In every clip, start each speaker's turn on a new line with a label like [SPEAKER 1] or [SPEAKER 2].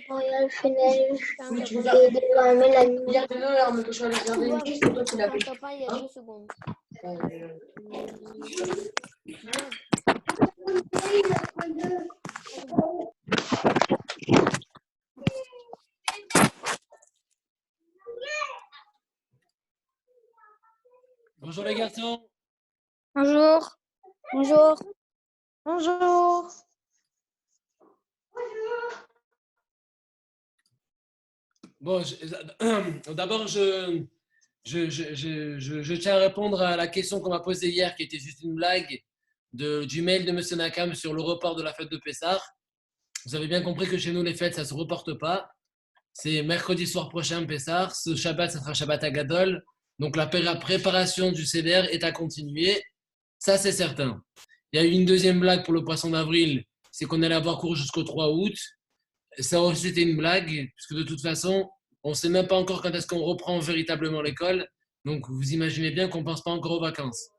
[SPEAKER 1] Royal Chanel,
[SPEAKER 2] Oui, tu
[SPEAKER 1] et
[SPEAKER 2] regardes.
[SPEAKER 1] désormais la nuit.
[SPEAKER 2] Regarde là, mais que je vais aller regarder une petite photo qu'il a fait.
[SPEAKER 3] Papa, il y a 2 secondes.
[SPEAKER 4] Bonjour les garçons.
[SPEAKER 3] Bonjour. Bonjour.
[SPEAKER 1] Bonjour.
[SPEAKER 4] Bon, d'abord, je tiens à répondre à la question qu'on m'a posée hier, qui était juste une blague du mail de M. Nakam sur le report de la fête de Pessah. Vous avez bien compris que chez nous, les fêtes, ça ne se reporte pas. C'est mercredi soir prochain, Pessah. Ce Shabbat, ça sera Shabbat Agadol. Donc, la préparation du Seder est à continuer. Ça, c'est certain. Il y a eu une deuxième blague pour le poisson d'avril, c'est qu'on allait avoir cours jusqu'au 3 août. Ça aussi, c'était une blague, puisque de toute façon, on ne sait même pas encore quand est-ce qu'on reprend véritablement l'école. Donc, vous imaginez bien qu'on ne pense pas encore aux vacances.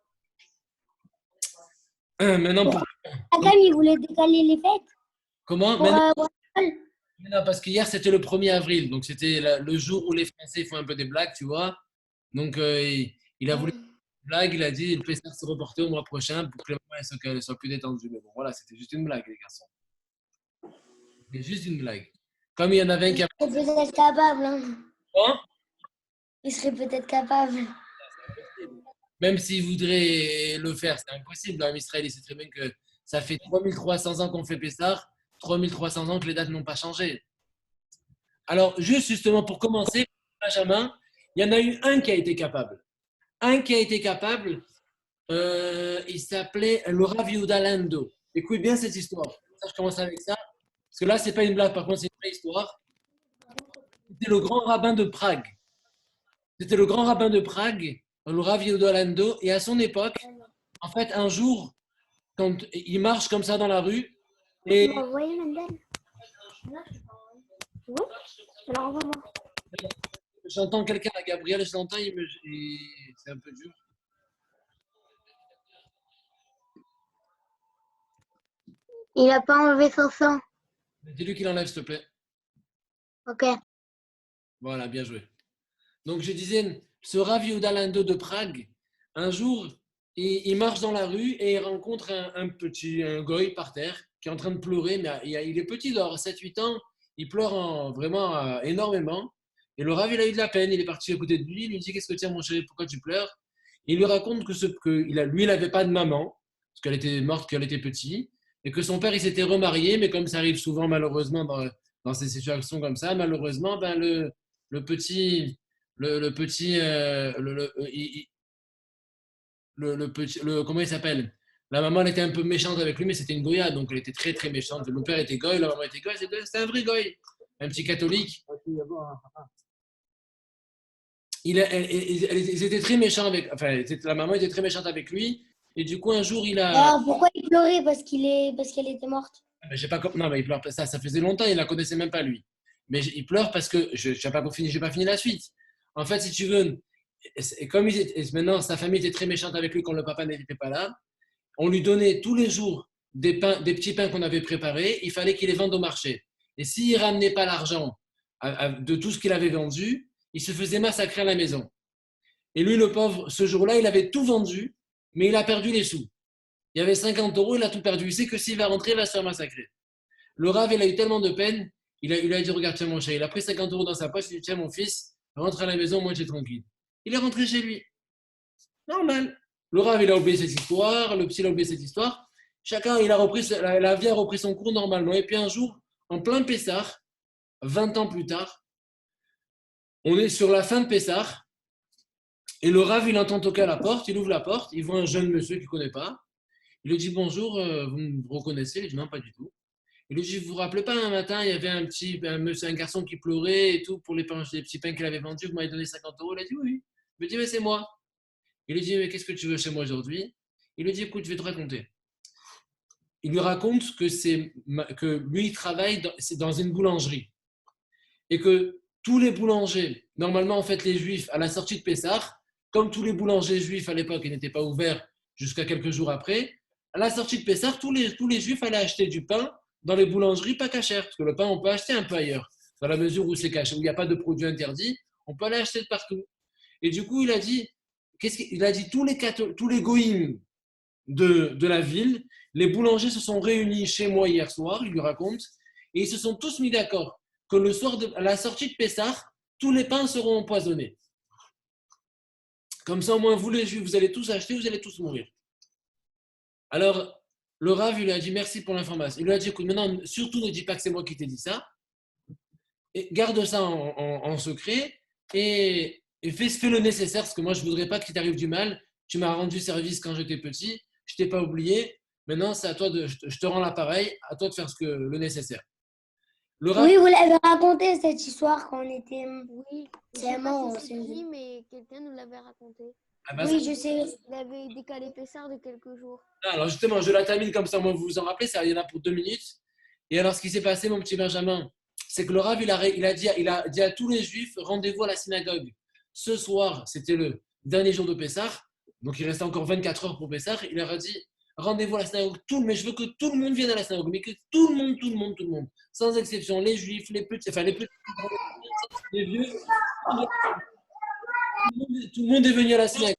[SPEAKER 4] Maintenant, pour...
[SPEAKER 1] Adam, il voulait décaler les fêtes
[SPEAKER 4] Comment?
[SPEAKER 1] pour
[SPEAKER 4] Non, parce qu'hier, c'était le 1er avril. Donc, c'était le jour où les Français font un peu des blagues, tu vois. Donc, il a voulu faire une blague. Il a dit le Pessah se reporter au mois prochain pour que les moments soient plus détendus. Mais bon, voilà, c'était juste une blague, les garçons. C'était juste une blague. Comme il y en avait un qui a...
[SPEAKER 1] Il serait peut-être capable. Hein.
[SPEAKER 4] Quoi?
[SPEAKER 1] Il serait peut-être capable.
[SPEAKER 4] Même s'il voudrait le faire, c'est impossible. En Israël, il sait très bien que ça fait 3300 ans qu'on fait Pessah, 3300 ans que les dates n'ont pas changé. Alors, justement, pour commencer, Benjamin, il y en a eu un qui a été capable. Un qui a été capable, il s'appelait le Rav Yehuda Lando. Écoute bien cette histoire. Ça, je commence avec ça. Parce que là, ce n'est pas une blague, par contre, c'est une vraie histoire. C'était le grand rabbin de Prague. C'était le grand rabbin de Prague, le Rav Yehuda Lando. Et à son époque, en fait, un jour, quand il marche comme ça dans la rue, et...
[SPEAKER 1] Vous voyez, Mandel? Oui. Alors, envoie-moi.
[SPEAKER 4] J'entends quelqu'un, à Gabriel, je l'entends, c'est un peu dur.
[SPEAKER 1] Il n'a pas enlevé son sang.
[SPEAKER 4] Dis-lui qu'il enlève, s'il te plaît.
[SPEAKER 1] Ok.
[SPEAKER 4] Voilà, bien joué. Donc, je disais, ce Rav Yehuda Lando de Prague, un jour, il marche dans la rue et il rencontre un goy par terre qui est en train de pleurer, mais il est petit, il a 7-8 ans, il pleure vraiment énormément. Et le Rav, il a eu de la peine, il est parti à côté de lui, il lui dit: qu'est-ce que tu as, mon chéri, pourquoi tu pleures? Il lui raconte lui, il n'avait pas de maman, parce qu'elle était morte quand elle était petite, et que son père, il s'était remarié, mais comme ça arrive souvent, malheureusement, dans ces situations comme ça, malheureusement, ben, le petit, comment il s'appelle? La maman, elle était un peu méchante avec lui, mais c'était une goya, donc elle était très, très méchante. Le père était goy, la maman était goy, c'était un vrai goy, un petit catholique. Ils étaient très méchants avec, enfin, la maman était très méchante avec lui, et du coup, un jour, il a...
[SPEAKER 1] Alors, pourquoi il pleurait? Parce qu'elle était morte.
[SPEAKER 4] J'ai pas, non, mais il pleure, ça faisait longtemps, il la connaissait même pas, lui. Mais il pleure parce que, je n'ai pas fini la suite. En fait, si tu veux, et comme maintenant, sa famille était très méchante avec lui quand le papa n'était pas là, on lui donnait tous les jours des petits pains qu'on avait préparés, il fallait qu'il les vende au marché. Et s'il ne ramenait pas l'argent de tout ce qu'il avait vendu, il se faisait massacrer à la maison. Et lui, le pauvre, ce jour-là, il avait tout vendu, mais il a perdu les sous. Il y avait 50 €, il a tout perdu. Il sait que s'il va rentrer, il va se faire massacrer. Le Rav, il a eu tellement de peine, il a dit: regarde, tiens mon chéri, il a pris 50 € dans sa poche, il a dit: tiens mon fils, rentre à la maison, moi j'étais tranquille. Il est rentré chez lui. Normal. Le Rav, il a oublié cette histoire, le psy, il a oublié cette histoire. Chacun, la vie a repris son cours normalement. Et puis un jour, en plein Pessah, 20 ans plus tard, on est sur la fin de Pessah, et le Rav, il entend toquer à la porte, il ouvre la porte, il voit un jeune monsieur qu'il ne connaît pas. Il lui dit: bonjour, vous me reconnaissez? Il dit: non, pas du tout. Il lui dit: vous vous rappelez pas, un matin, il y avait un garçon qui pleurait et tout pour les petits pains qu'il avait vendus, vous m'avez donné 50 €. Il a dit: oui, oui. Il lui dit: mais c'est moi. Il lui dit: mais qu'est-ce que tu veux chez moi aujourd'hui? Il lui dit: écoute, je vais te raconter. Il lui raconte que lui, il travaille dans une boulangerie. Et que tous les boulangers, normalement, en fait, les juifs, à la sortie de Pessah, comme tous les boulangers juifs à l'époque, ils n'étaient pas ouverts jusqu'à quelques jours après, à la sortie de Pessah, tous les juifs allaient acheter du pain dans les boulangeries pas cachères, parce que le pain, on peut acheter un peu ailleurs, dans la mesure où c'est caché, où il n'y a pas de produits interdits, on peut aller acheter de partout. Et du coup, il a dit, il a dit tous les goïms de la ville, les boulangers se sont réunis chez moi hier soir, il lui raconte, et ils se sont tous mis d'accord que le soir à la sortie de Pessah, tous les pains seront empoisonnés. Comme ça, au moins, vous les Juifs, vous allez tous acheter, vous allez tous mourir. Alors, le Rav, il lui a dit merci pour l'information. Il lui a dit, écoute, maintenant, surtout ne dis pas que c'est moi qui t'ai dit ça. Et garde ça en secret et fais le nécessaire, parce que moi, je ne voudrais pas qu'il t'arrive du mal. Tu m'as rendu service quand j'étais petit, je ne t'ai pas oublié. Maintenant, c'est à toi je te rends l'appareil, à toi de faire le nécessaire.
[SPEAKER 1] Oui, vous l'avez raconté cette histoire quand on était.
[SPEAKER 3] Oui, je
[SPEAKER 1] C'est
[SPEAKER 3] sais pas
[SPEAKER 1] mort,
[SPEAKER 3] si
[SPEAKER 1] c'est
[SPEAKER 3] c'est
[SPEAKER 1] une-
[SPEAKER 3] qui, mais quelqu'un nous l'avait raconté.
[SPEAKER 4] Ah bah,
[SPEAKER 1] Oui, je sais.
[SPEAKER 3] Il avait décalé Pessard de quelques jours.
[SPEAKER 4] alors justement, je la termine comme ça, moi vous vous en rappelez, ça il y en a pour 2 minutes. Et alors ce qui s'est passé, mon petit Benjamin, c'est que le Rav, il a dit à tous les Juifs, rendez-vous à la synagogue. Ce soir, c'était le dernier jour de Pessah, donc il restait encore 24 heures pour Pessah. Il leur a dit, rendez-vous à la synagogue, mais je veux que tout le monde vienne à la synagogue, mais que tout le monde, sans exception, les Juifs, les petits, les vieux, tout le monde est venu à la synagogue.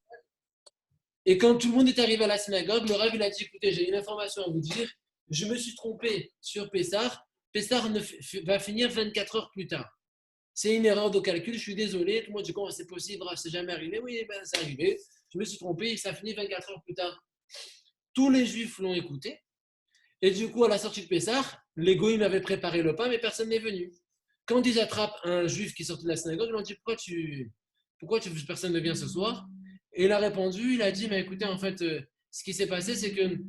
[SPEAKER 4] Et quand tout le monde est arrivé à la synagogue, le Rav il a dit, écoutez, j'ai une information à vous dire. Je me suis trompé sur Pessah. Pessah va finir 24 heures plus tard. C'est une erreur de calcul, je suis désolé. Tout le monde dit, comment c'est possible, Rav, c'est jamais arrivé. Oui, ben, c'est arrivé. Je me suis trompé et ça finit 24 heures plus tard. Tous les Juifs l'ont écouté. Et du coup, à la sortie de Pessah, les goïms avaient préparé le pain, mais personne n'est venu. Quand ils attrapent un Juif qui sortait de la synagogue, ils lui ont dit, pourquoi personne ne vient ce soir? Et il a répondu, il a dit, mais écoutez, en fait, ce qui s'est passé, c'est que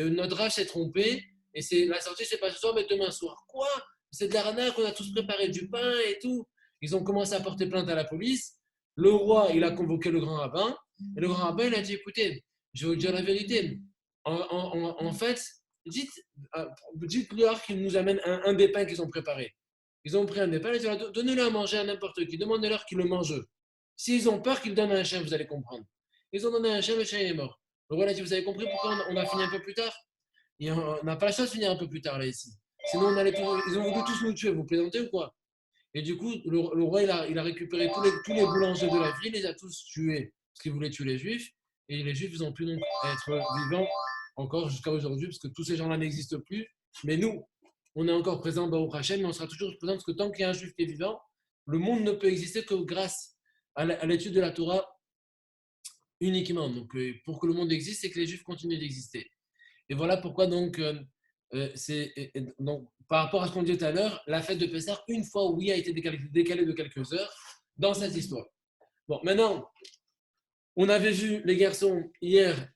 [SPEAKER 4] notre Rav s'est trompé et la sortie, c'est pas ce soir, mais demain soir. Quoi? C'est de l'arnaque, on a tous préparé du pain et tout. Ils ont commencé à porter plainte à la police. Le roi, il a convoqué le grand rabbin. Et le grand rabbin, il a dit, écoutez, je vais vous dire la vérité. En fait, dites-leur qu'ils nous amènent un des pains qu'ils ont préparé. Ils ont pris un des pains, ils ont dit, donnez-le à manger à n'importe qui, demandez-leur qu'ils le mangent eux. S'ils ont peur, qu'ils donnent à un chien, vous allez comprendre. Ils ont donné à un chien, le chien est mort. Le roi a dit, vous avez compris pourquoi on a fini un peu plus tard? Et on n'a pas la chance de finir un peu plus tard là ici. Sinon, ils ont voulu tous nous tuer, vous plaisantez ou quoi? Et du coup, le roi, il a récupéré tous les boulangers de la ville, il les a tous tués, parce qu'il voulait tuer les Juifs. Et les Juifs, ils ont pu donc être vivants encore jusqu'à aujourd'hui, parce que tous ces gens-là n'existent plus. Mais nous, on est encore présents au Hachem, mais on sera toujours présents, parce que tant qu'il y a un Juif qui est vivant, le monde ne peut exister que grâce à l'étude de la Torah uniquement. Donc, pour que le monde existe, c'est que les Juifs continuent d'exister. Et voilà pourquoi donc, donc par rapport à ce qu'on disait tout à l'heure, la fête de Pessah, une fois, oui, a été décalée de quelques heures dans cette histoire. Bon, maintenant, on avait vu, les garçons, hier,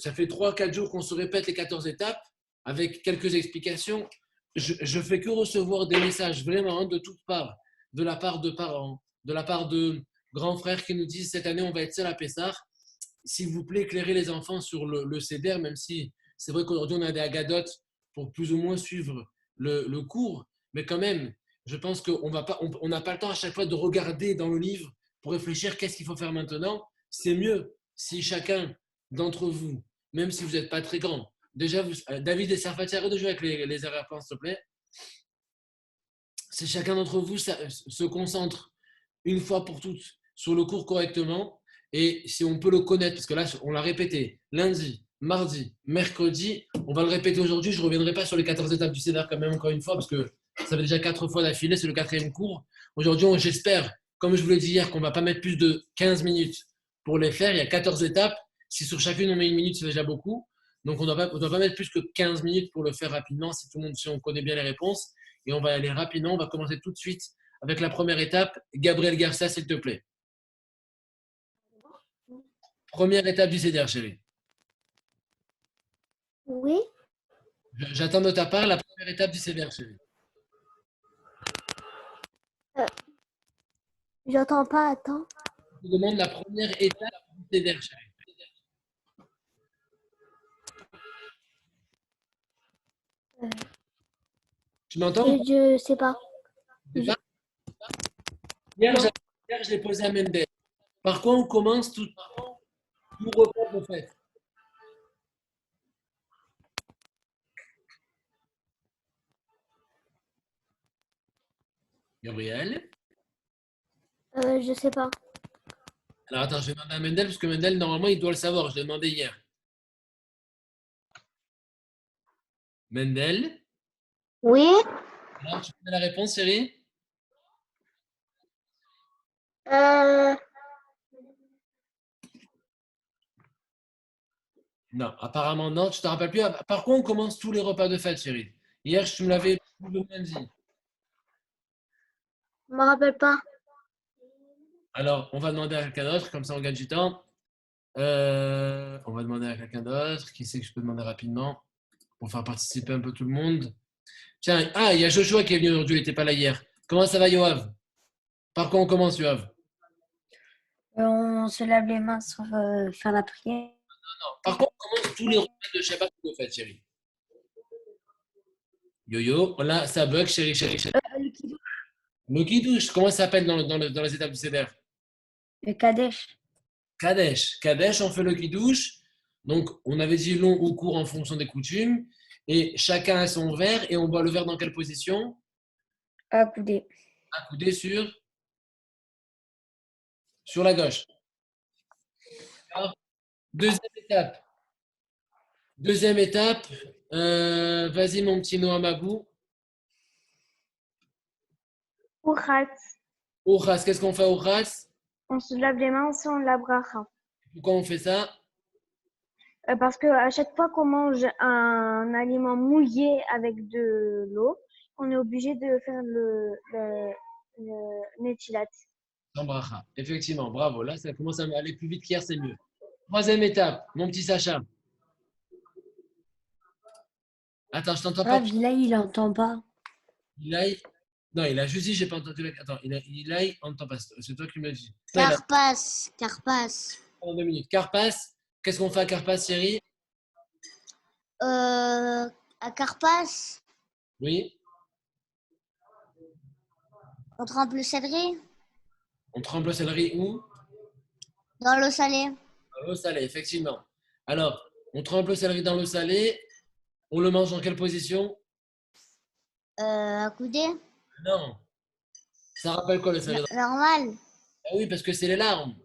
[SPEAKER 4] ça fait 3-4 jours qu'on se répète les 14 étapes avec quelques explications. Je fais que recevoir des messages vraiment de toutes parts, de la part de parents, de la part de grands frères qui nous disent cette année on va être seul à Pessah. S'il vous plaît, éclairez les enfants sur le CEDER, même si c'est vrai qu'aujourd'hui on a des agadotes pour plus ou moins suivre le cours, mais quand même, je pense qu'on n'a pas le temps à chaque fois de regarder dans le livre pour réfléchir qu'est-ce qu'il faut faire maintenant. C'est mieux si chacun d'entre vous, même si vous n'êtes pas très grand, déjà, David et Sarfati, arrête de jouer avec les arrière-plans, s'il te plaît. Si chacun d'entre vous se concentre une fois pour toutes sur le cours correctement, et si on peut le connaître, parce que là, on l'a répété lundi, mardi, mercredi, on va le répéter aujourd'hui. Je ne reviendrai pas sur les 14 étapes du CEDER quand même encore une fois, parce que ça fait déjà 4 fois d'affilée, c'est le 4e cours. Aujourd'hui, j'espère, comme je vous l'ai dit hier, qu'on ne va pas mettre plus de 15 minutes pour les faire. Il y a 14 étapes. Si sur chacune on met 1 minute, c'est déjà beaucoup. Donc on ne doit pas mettre plus que 15 minutes pour le faire rapidement, si on connaît bien les réponses. Et on va aller rapidement, on va commencer tout de suite avec la première étape. Gabriel Garcia, s'il te plaît. Première étape du CEDER, chérie.
[SPEAKER 1] Oui.
[SPEAKER 4] J'attends de ta part la première étape du CEDER, chérie.
[SPEAKER 1] J'entends pas, attends.
[SPEAKER 4] Je te demande la première étape du CEDER, chérie. Tu m'entends?
[SPEAKER 1] Je sais pas.
[SPEAKER 4] Hier, je l'ai posé à Mendes. Par quoi on commence tout repas en fait? Gabriel.
[SPEAKER 3] Je sais pas.
[SPEAKER 4] Alors attends, je vais demander à Mendel, parce que Mendel, normalement, il doit le savoir. Je l'ai demandé hier. Mendel.
[SPEAKER 1] Oui.
[SPEAKER 4] Alors, tu connais la réponse, chérie?
[SPEAKER 1] Euh,
[SPEAKER 4] Non, apparemment non. Tu te rappelles plus? Par contre, on commence tous les repas de fête, chérie. Hier, tu me l'avais plus ou moins dit.
[SPEAKER 1] je me rappelle pas.
[SPEAKER 4] Alors, on va demander à quelqu'un d'autre, comme ça on gagne du temps. On va demander à quelqu'un d'autre. Qui c'est que je peux demander rapidement pour faire participer un peu tout le monde? Tiens, ah, il y a Joshua qui est venu aujourd'hui, il n'était pas là hier. Comment ça va, Yoav? Par quoi on commence, Yoav?
[SPEAKER 1] On se lave les mains sur faire la prière.
[SPEAKER 4] Par contre, on commence tous les repas de Shabbat de fête, chérie. Yo-yo, là, ça bug, chérie, chérie, chérie. Le kiddush, comment ça s'appelle dans les étapes du Seder?
[SPEAKER 1] Le Kadesh.
[SPEAKER 4] Kadesh. Kadesh, on fait le kiddush. Donc, on avait dit long ou court en fonction des coutumes. Et chacun a son verre. Et on boit le verre dans quelle position?
[SPEAKER 1] Accoudé.
[SPEAKER 4] Accoudé sur la gauche. Alors, deuxième étape. Deuxième étape. Vas-y, mon petit Noam Abou.
[SPEAKER 5] Urchat.
[SPEAKER 4] Ochas, qu'est-ce qu'on fait au Ochas?
[SPEAKER 5] On se lave les mains sans la bracha.
[SPEAKER 4] Pourquoi on fait ça?
[SPEAKER 5] Parce que à chaque fois qu'on mange un aliment mouillé avec de l'eau, on est obligé de faire le netilat.
[SPEAKER 4] Sans bracha. Effectivement, bravo. Là, ça commence à aller plus vite qu'hier, c'est mieux. Troisième étape, mon petit Sacha. Attends, je t'entends pas.
[SPEAKER 1] Rav, là, il entend pas.
[SPEAKER 4] Il aille. Non, il a juste dit, j'ai pas entendu. Attends, il aille, on n'entend pas. C'est toi qui me dis. Non, il a-
[SPEAKER 1] Carpas. Carpas.
[SPEAKER 4] En 2 minutes. Carpas. Qu'est-ce qu'on fait à Carpas, chérie?
[SPEAKER 1] À Carpas,
[SPEAKER 4] Oui.
[SPEAKER 1] on trempe le céleri
[SPEAKER 4] On trempe le céleri où?
[SPEAKER 1] dans l'eau salée.
[SPEAKER 4] Dans l'eau salée, effectivement. Alors, on trempe le céleri dans l'eau salée. On le mange dans quelle position?
[SPEAKER 1] Accoudé.
[SPEAKER 4] Non. Ça rappelle quoi le céleri?
[SPEAKER 1] Normal.
[SPEAKER 4] Ah oui, parce que c'est les larmes.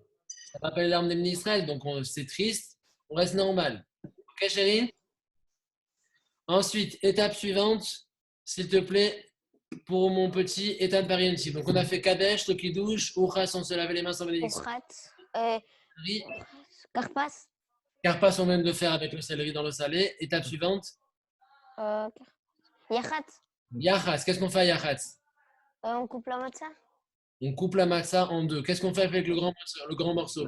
[SPEAKER 4] Ça rappelle les larmes des Israël, donc c'est triste. On reste normal. Ok, chérie? Ensuite, étape suivante, s'il te plaît, pour mon petit, étape parienti. Donc, on a fait Kadesh, Tokidouche, Uchas, on se lavait les mains sans bénédiction.
[SPEAKER 3] Urchat. Carpas.
[SPEAKER 4] Carpas, on vient de faire avec le céleri dans le salé. Étape suivante,
[SPEAKER 3] Yachat.
[SPEAKER 4] Yachas. Qu'est-ce qu'on fait à Yachas?
[SPEAKER 3] On coupe la matzah.
[SPEAKER 4] On coupe la matzah en deux. Qu'est-ce qu'on fait avec le grand morceau?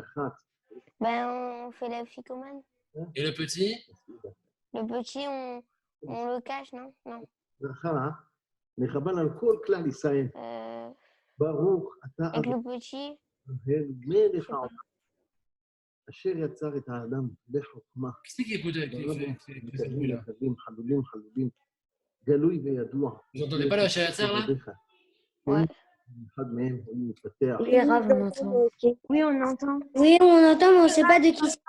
[SPEAKER 3] Ben, on fait la ficomane.
[SPEAKER 4] Et le petit?
[SPEAKER 3] Le petit, on le cache, non? Non.
[SPEAKER 6] ברכה, נכוון על כל כלל ישראל. ברוך אתה
[SPEAKER 3] Avec le petit,
[SPEAKER 6] אדוני מלך העולם, אשר יצר את האדם בחוכמה.
[SPEAKER 4] Qui c'est qui écoute avec ces bruits-là?
[SPEAKER 6] חלולים חלולים, גלוי וידוע.
[SPEAKER 4] Vous entendez pas le Hachayatzar là?
[SPEAKER 3] ouais.
[SPEAKER 6] אחד מהם הוא מתפתח.
[SPEAKER 1] Oui, Rav, on entend.
[SPEAKER 5] Oui, on entend.
[SPEAKER 1] Oui, on entend, mais on ne sait pas de qui c'est.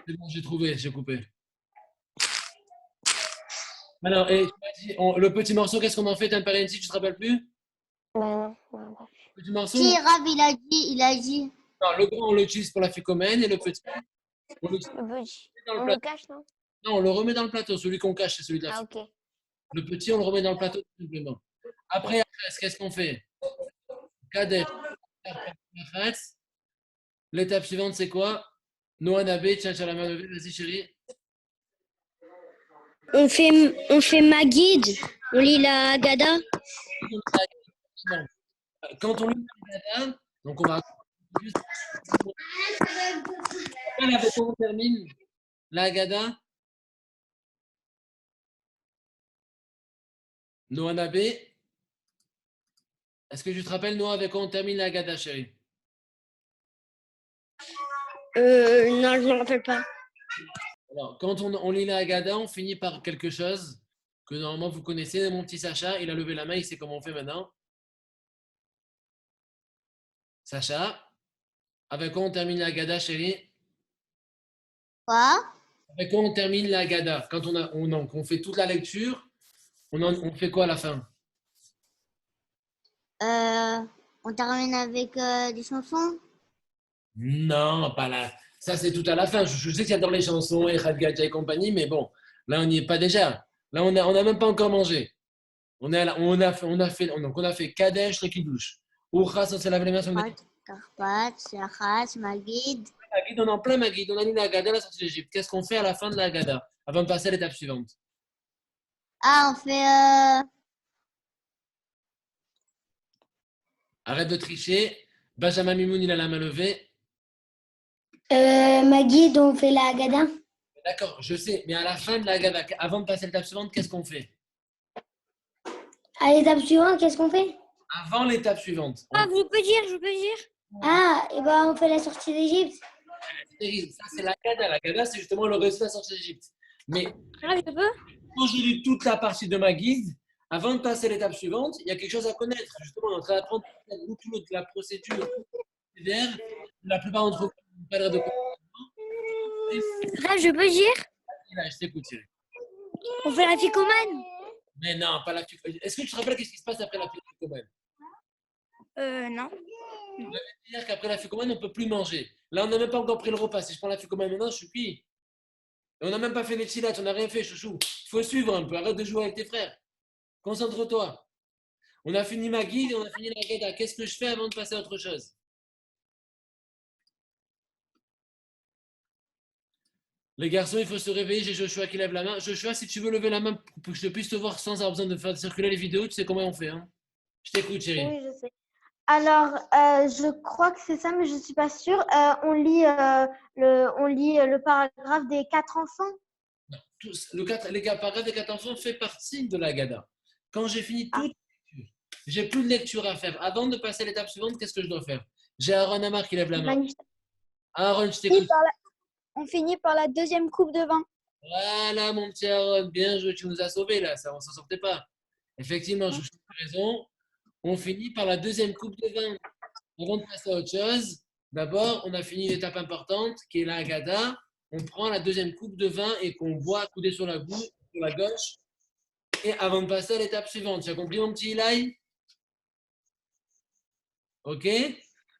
[SPEAKER 4] C'est bon, j'ai trouvé, j'ai coupé. Alors, et tu m'as dit, le petit morceau, qu'est-ce qu'on en fait, un parenti, tu te rappelles plus?
[SPEAKER 3] Ben non.
[SPEAKER 4] Petit morceau?
[SPEAKER 1] Si, Rav, il a dit.
[SPEAKER 4] Non, le grand, on l'utilise pour la ficomène et le petit, on l'utilise
[SPEAKER 3] Le petit,
[SPEAKER 4] dans le
[SPEAKER 3] on le
[SPEAKER 4] plateau.
[SPEAKER 3] cache, non?
[SPEAKER 4] Non, on le remet dans le plateau. Celui qu'on cache, c'est celui de la
[SPEAKER 3] Ah,
[SPEAKER 4] ficomène.
[SPEAKER 3] ok.
[SPEAKER 4] Le petit, on le remet dans le plateau tout simplement. Après, qu'est-ce qu'on fait? Kadesh. L'étape suivante, c'est quoi? Noah Nabé, tiens, la main levée, vas-y chérie.
[SPEAKER 1] On fait Maguide, on lit la Haggadah.
[SPEAKER 4] Quand on lit la Haggadah, donc on va. Avec quoi on termine la Haggadah? Noah Nabé. Est-ce que tu te rappelles, Noah, avec quoi on termine la Haggadah, chérie?
[SPEAKER 1] Non, je ne me rappelle pas.
[SPEAKER 4] Alors, quand on lit la Haggadah, on finit par quelque chose que normalement vous connaissez. Mon petit Sacha, il a levé la main, il sait comment on fait maintenant. Sacha, avec quoi on termine la Haggadah, chérie?
[SPEAKER 1] Quoi?
[SPEAKER 4] Avec quoi on termine la Haggadah? Quand on fait toute la lecture, on fait quoi à la fin?
[SPEAKER 7] On termine avec des chansons.
[SPEAKER 4] Non, pas là. Ça, c'est tout à la fin. Je sais que j'adore les chansons et Khadgadja et compagnie, mais bon, là, on n'y est pas déjà. Là, on a même pas encore mangé. Donc, on a fait Kadesh, le Kiddush. Urchas, on s'est lavé les mains sur le nez.
[SPEAKER 7] Karpat, Shachas, Magid.
[SPEAKER 4] Magid, on est en plein Magid. On a mis la Haggadah à la sortie d'Égypte. Qu'est-ce qu'on fait à la fin de la Haggadah avant de passer à l'étape suivante?
[SPEAKER 7] Ah, on fait...
[SPEAKER 4] Arrête de tricher. Benjamin Mimoun, il a la main levée.
[SPEAKER 1] Magid, on fait la Haggadah.
[SPEAKER 4] D'accord, je sais. Mais à la fin de la Haggadah, avant de passer à l'étape suivante, qu'est-ce qu'on fait?
[SPEAKER 1] À l'étape suivante, qu'est-ce qu'on fait?
[SPEAKER 4] Avant l'étape suivante.
[SPEAKER 1] Ah, je peux dire. Ah, et ben on fait la sortie d'Égypte.
[SPEAKER 4] Ça, c'est la Haggadah. La Haggadah, c'est justement le résultat de la sortie d'Égypte. Mais
[SPEAKER 1] Ah, je peux?
[SPEAKER 4] quand j'ai lu toute la partie de ma guide, avant de passer à l'étape suivante, il y a quelque chose à connaître. Justement, on est en train d'apprendre toute la procédure. La plupart d'entre vous n'ont pas l'air de
[SPEAKER 1] Là, je peux dire?
[SPEAKER 4] Là, je t'écoute, Thierry.
[SPEAKER 1] On fait la ficomane?
[SPEAKER 4] Mais non, pas la ficomane. Est-ce que tu te rappelles qu'est-ce qui se passe après la ficomane?
[SPEAKER 1] Non.
[SPEAKER 4] C'est-à-dire qu'après la ficomane, on ne peut plus manger. Là, on n'a même pas encore pris le repas. Si je prends la ficomane maintenant, je suis cuit. Et on n'a même pas fait les chilates, on n'a rien fait, chouchou. Il faut suivre un peu, arrête de jouer avec tes frères. Concentre-toi. On a fini ma guide et on a fini la Haggadah. Qu'est-ce que je fais avant de passer à autre chose? Les garçons, il faut se réveiller. J'ai Joshua qui lève la main. Joshua, si tu veux lever la main pour que je puisse te voir sans avoir besoin de faire circuler les vidéos, tu sais comment on fait, hein? Je t'écoute, chérie.
[SPEAKER 5] Oui, je sais. Alors, je crois que c'est ça, mais je ne suis pas sûre. On lit le paragraphe des 4 enfants.
[SPEAKER 4] Non, les paragraphes des 4 enfants fait partie de la Haggadah. Quand j'ai fini toute lecture, j'ai plus de lecture à faire. Avant de passer à l'étape suivante, qu'est-ce que je dois faire? J'ai Aaron Amar qui lève la main. Aaron, je t'écoute.
[SPEAKER 8] On finit par la deuxième coupe de vin.
[SPEAKER 4] Voilà, mon petit Aaron, bien joué, tu nous as sauvés là, ça, on s'en sortait pas. Effectivement, je suis raison. On finit par la deuxième coupe de vin. Avant de passer à autre chose, d'abord, on a fini l'étape importante qui est la Haggadah. On prend la deuxième coupe de vin et qu'on boit coudé sur la gauche. Et avant de passer à l'étape suivante, tu as compris mon petit Eli? Ok?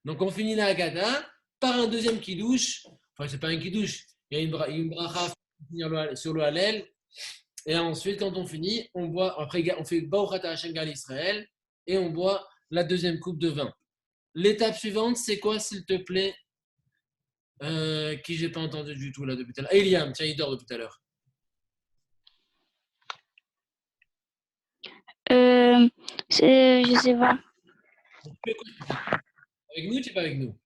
[SPEAKER 4] Donc on finit la Haggadah par un deuxième kiddush. Enfin, c'est pas un kiddush. Il y a une bracha sur le Hallel. Et ensuite, quand on finit, on boit. Après, on fait Baruch Ata Hashem Gal Israël et on boit la deuxième coupe de vin. L'étape suivante, c'est quoi, s'il te plaît? Qui j'ai pas entendu du tout là depuis tout à l'heure. Eliam, tiens, il dort depuis tout à l'heure.
[SPEAKER 8] Je sais pas.
[SPEAKER 4] Avec nous, tu n'es pas avec nous?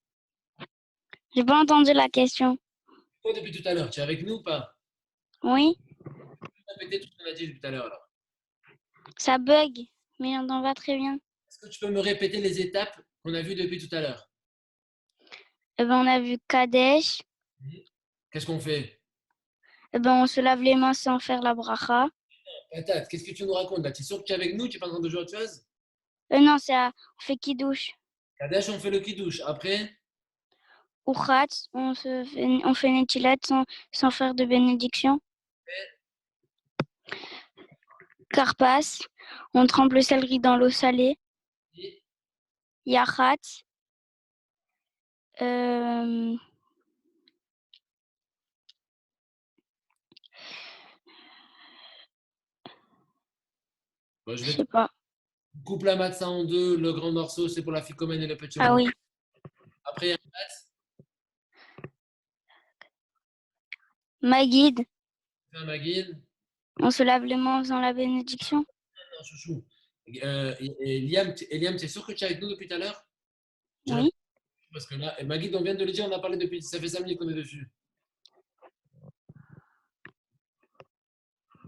[SPEAKER 8] J'ai pas entendu la question.
[SPEAKER 4] Toi, depuis tout à l'heure, tu es avec nous ou pas?
[SPEAKER 8] Oui,
[SPEAKER 4] Tu peux répéter tout ce qu'on a dit depuis tout à l'heure alors.
[SPEAKER 8] ça bug, mais on n'entend pas très bien.
[SPEAKER 4] Est-ce que tu peux me répéter les étapes qu'on a vues depuis tout à l'heure?
[SPEAKER 8] Eh ben, on a vu Kadesh.
[SPEAKER 4] Qu'est-ce qu'on fait?
[SPEAKER 8] Eh ben, on se lave les mains sans faire la bracha.
[SPEAKER 4] Patate, qu'est-ce que tu nous racontes là? Tu es sûr que tu es avec nous? Tu n'es pas en train de jouer à autre chose?
[SPEAKER 8] Non, on fait Kiddush.
[SPEAKER 4] Kadesh, on fait le kiddush. Après?
[SPEAKER 8] Urchatz, on fait Netilat sans faire de bénédiction. Karpas, on trempe le céleri dans l'eau salée. Yachatz.
[SPEAKER 4] Bon,
[SPEAKER 8] Je sais pas.
[SPEAKER 4] Coupe la matzah en deux. Le grand morceau, c'est pour la ficomène et le petit
[SPEAKER 8] Ah
[SPEAKER 4] morceau.
[SPEAKER 8] oui.
[SPEAKER 4] Après, il y a un mat.
[SPEAKER 8] Magid,
[SPEAKER 4] Maguil.
[SPEAKER 8] on se lave les mains en faisant la bénédiction.
[SPEAKER 4] Non, chouchou. Eliam, tu es sûr que tu es avec nous depuis tout à l'heure?
[SPEAKER 8] Oui.
[SPEAKER 4] Parce que là, Maguil, on vient de le dire, on a parlé depuis. Ça fait 5 minutes qu'on est dessus.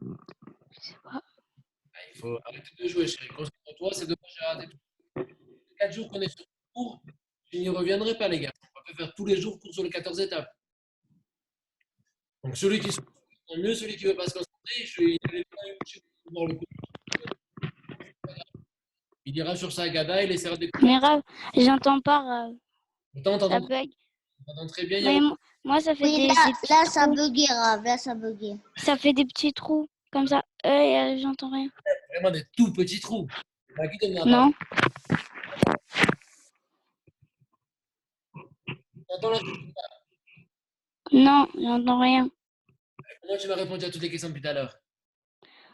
[SPEAKER 8] Je sais pas.
[SPEAKER 4] Il faut arrêter de jouer, chérie. Concentre-toi, c'est dommage. J'ai raté les 4 jours qu'on est sur le cours. Je n'y reviendrai pas, les gars. On peut faire tous les jours cours sur les 14 étapes. Donc, celui qui se concentre mieux, celui qui ne veut pas se concentrer, il ira sur sa Haggadah, il essaiera de.
[SPEAKER 8] Mais Rav, j'entends pas, Rav.
[SPEAKER 4] Ça
[SPEAKER 8] bug.
[SPEAKER 4] très bien.
[SPEAKER 8] Mais moi, ça fait
[SPEAKER 7] Oui,
[SPEAKER 8] des
[SPEAKER 7] là, ça buguait, Rav. Là, ça buguait.
[SPEAKER 8] Ça fait des petits trous, comme ça. J'entends rien.
[SPEAKER 4] Vraiment des tout petits trous.
[SPEAKER 8] Non.
[SPEAKER 4] T'entends là?
[SPEAKER 8] Non, j'entends rien.
[SPEAKER 4] Comment tu m'as répondu à toutes les questions depuis tout à l'heure?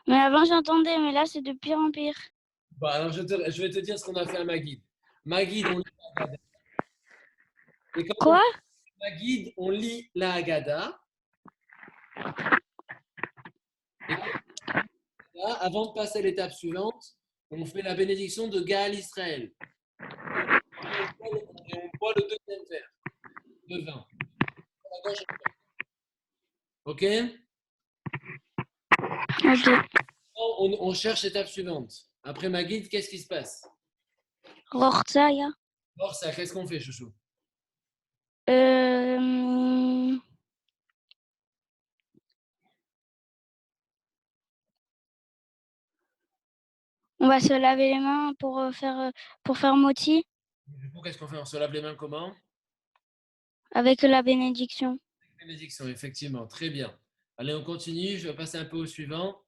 [SPEAKER 8] Mais avant, j'entendais, mais là, c'est de pire en pire.
[SPEAKER 4] Bon, alors je vais te dire ce qu'on a fait à Maguide. Maguide, on lit la Haggadah. Et quand
[SPEAKER 8] Quoi?
[SPEAKER 4] Maguide, on lit la Haggadah. Et là, avant de passer à l'étape suivante, on fait la bénédiction de Gaal Israël. Et on boit le deuxième verre de vin. À gauche, à droite. Ok?
[SPEAKER 8] Ok.
[SPEAKER 4] On cherche l'étape suivante. Après Maguide, qu'est-ce qui se passe?
[SPEAKER 8] Rortzaya.
[SPEAKER 4] Alors ça, qu'est-ce qu'on fait, chouchou?
[SPEAKER 8] On va se laver les mains pour faire moti
[SPEAKER 4] Du coup, qu'est-ce qu'on fait? On se lave les mains comment?
[SPEAKER 8] avec la bénédiction.
[SPEAKER 4] Bénédiction, effectivement. Très bien. Allez, on continue. Je vais passer un peu au suivant.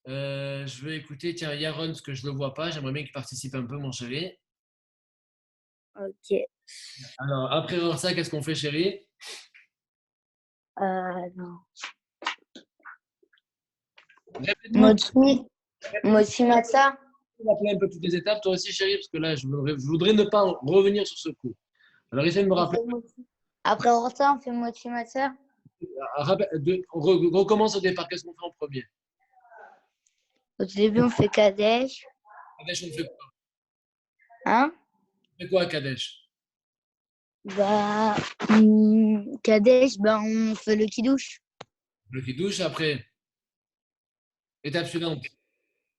[SPEAKER 4] Je vais écouter, tiens, Yaron, parce que je ne le vois pas. J'aimerais bien qu'il participe un peu, mon chéri.
[SPEAKER 1] Ok.
[SPEAKER 4] Alors, après ça, qu'est-ce qu'on fait, chéri?
[SPEAKER 1] Non.
[SPEAKER 4] Répète-nous.
[SPEAKER 1] Mochi matza.
[SPEAKER 4] On va rappeler un peu toutes les étapes, toi aussi, chéri, parce que là, je voudrais ne pas revenir sur ce coup. Alors, essaie de me rappeler.
[SPEAKER 1] Après ça, on fait mochi matza.
[SPEAKER 4] Recommence au départ. Qu'est-ce qu'on fait en premier?
[SPEAKER 1] Au début, on fait Kadesh.
[SPEAKER 4] Kadesh, on fait quoi?
[SPEAKER 1] Hein?
[SPEAKER 4] On fait quoi à Kadesh?
[SPEAKER 1] Bah, Kadesh, bah, on fait le kidouche.
[SPEAKER 4] Le kidouche, après. Étape suivante.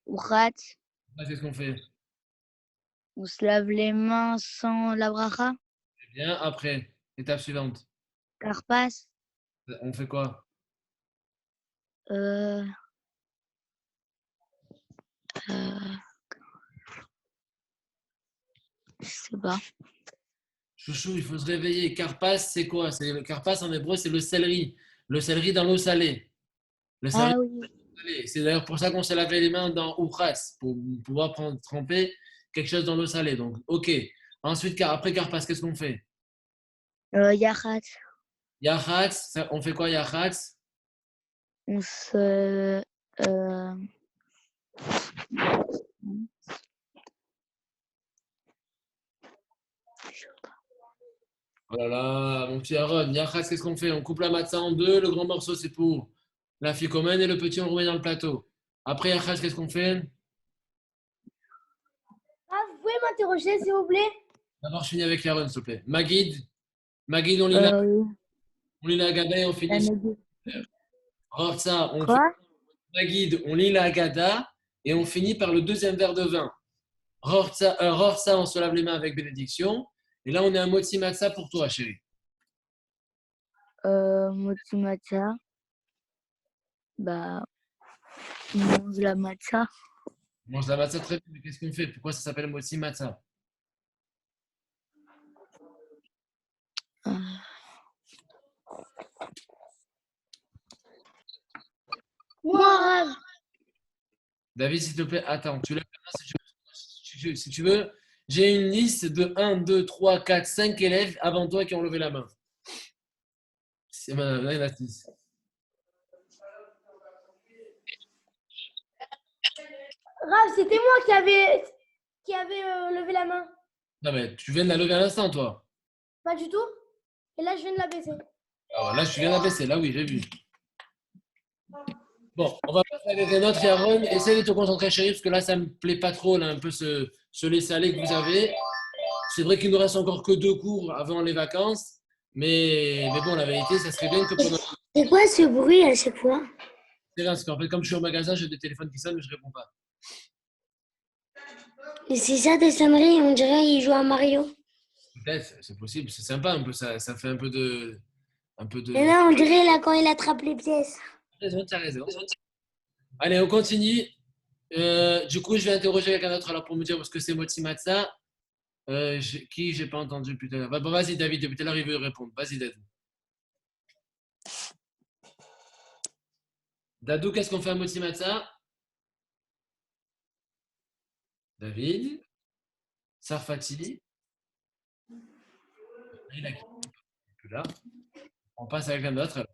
[SPEAKER 1] Ouchat,
[SPEAKER 4] Là, qu'est-ce qu'on fait?
[SPEAKER 1] on se lave les mains sans la bracha.
[SPEAKER 4] Très bien. Après, étape suivante.
[SPEAKER 1] Carpas,
[SPEAKER 4] On fait quoi?
[SPEAKER 1] euh, je sais pas.
[SPEAKER 4] Chouchou, il faut se réveiller. Karpas, c'est quoi? Le karpas en hébreu, c'est le céleri. Le céleri dans l'eau salée. Le céleri
[SPEAKER 1] Ah oui.
[SPEAKER 4] dans l'eau salée. C'est d'ailleurs pour ça qu'on s'est lavé les mains dans Oufras, pour pouvoir tremper quelque chose dans l'eau salée. Donc, ok. Ensuite, après karpas, qu'est-ce qu'on fait?
[SPEAKER 1] Yachat,
[SPEAKER 4] Yachatz, on fait quoi, Yachatz?
[SPEAKER 1] on se.
[SPEAKER 4] Oh là là, mon petit Aaron, Yachatz, qu'est-ce qu'on fait? On coupe la matzah en deux. Le grand morceau, c'est pour la fille commune et le petit, on le remet dans le plateau. Après Yachatz, qu'est-ce qu'on fait?
[SPEAKER 5] Ah, vous pouvez m'interroger, s'il vous plaît?
[SPEAKER 4] D'abord, je finis avec Yaron, s'il te plaît. Magid, on lit la Haggadah et on finit sur Rorza, on fait
[SPEAKER 5] Quoi?
[SPEAKER 4] Magid, on lit la Haggadah et on finit par le deuxième verre de vin. Rorza, on se lave les mains avec bénédiction. Et là, on est un moti matzah pour toi, chérie.
[SPEAKER 1] Mochi matza, bah, on mange la matza.
[SPEAKER 4] On mange la matzah très bien, mais qu'est-ce qu'on fait? Pourquoi ça s'appelle moti matzah?
[SPEAKER 5] Moi,
[SPEAKER 4] David, s'il te plaît, attends, tu lèves la main si tu veux. J'ai une liste de 1, 2, 3, 4, 5 élèves avant toi qui ont levé la main. Là, il y en a 6.
[SPEAKER 5] Rav, c'était moi qui avait levé la main.
[SPEAKER 4] Non, mais tu viens de la lever à l'instant, toi.
[SPEAKER 5] Pas du tout. Et là, je viens de la baisser.
[SPEAKER 4] Alors là, tu viens d'abaisser. Là, oui, j'ai vu. Bon, on va passer avec un autre, Yaron. Essaye de te concentrer, chérie, parce que là, ça me plaît pas trop, là, un peu ce laisser-aller que vous avez. C'est vrai qu'il nous reste encore que 2 cours avant les vacances. Mais bon, la vérité, ça serait bien que pendant.
[SPEAKER 5] C'est quoi ce bruit à chaque fois?
[SPEAKER 4] C'est vrai, parce qu'en fait, comme je suis au magasin, j'ai des téléphones qui sonnent, mais je réponds pas.
[SPEAKER 5] Et c'est ça des sonneries, on dirait qu'il joue à Mario.
[SPEAKER 4] Peut-être, c'est possible, c'est sympa un peu, ça fait un peu de.
[SPEAKER 5] Et là, on dirait là quand il attrape les pièces.
[SPEAKER 4] T'as raison. Allez, on continue. Du coup, je vais interroger quelqu'un d'autre alors pour me dire parce que c'est Motsi Matza. Qui j'ai pas entendu plus tard. Bon, vas-y, David, depuis tout à l'heure, il veut répondre. Vas-y, Dadou. Dadou, qu'est-ce qu'on fait à Motsi Matza? David? Sarfati? Il a- plus là. On passe à quelqu'un d'autre.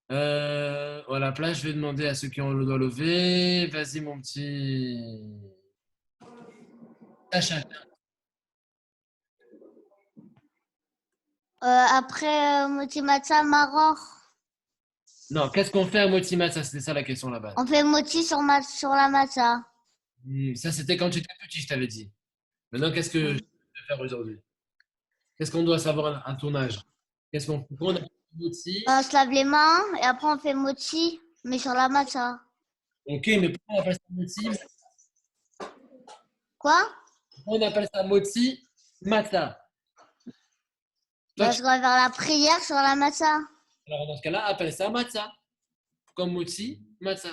[SPEAKER 4] Voilà, place, je vais demander à ceux qui ont le doigt levé. Vas-y, mon petit. Sacha.
[SPEAKER 7] Après Moti Matza, Maror.
[SPEAKER 4] Non, qu'est-ce qu'on fait à Motimatsa? C'était ça la question là-bas.
[SPEAKER 7] On fait Moti sur la Matza.
[SPEAKER 4] Ça, c'était quand tu étais petit, je t'avais dit. Maintenant, qu'est-ce que je vais faire aujourd'hui? Qu'est-ce qu'on doit savoir à ton âge? Pourquoi on a fait Moti?
[SPEAKER 7] On se lave les mains et après on fait Moti, mais sur la Matza.
[SPEAKER 4] Ok, mais pourquoi on appelle ça Moti?
[SPEAKER 7] Quoi?
[SPEAKER 4] Pourquoi on appelle ça Moti Matza? Toi,
[SPEAKER 7] Parce qu'on va faire la prière sur la Matza.
[SPEAKER 4] alors, dans ce cas-là, appelle ça Matza. Comme Moti Matza.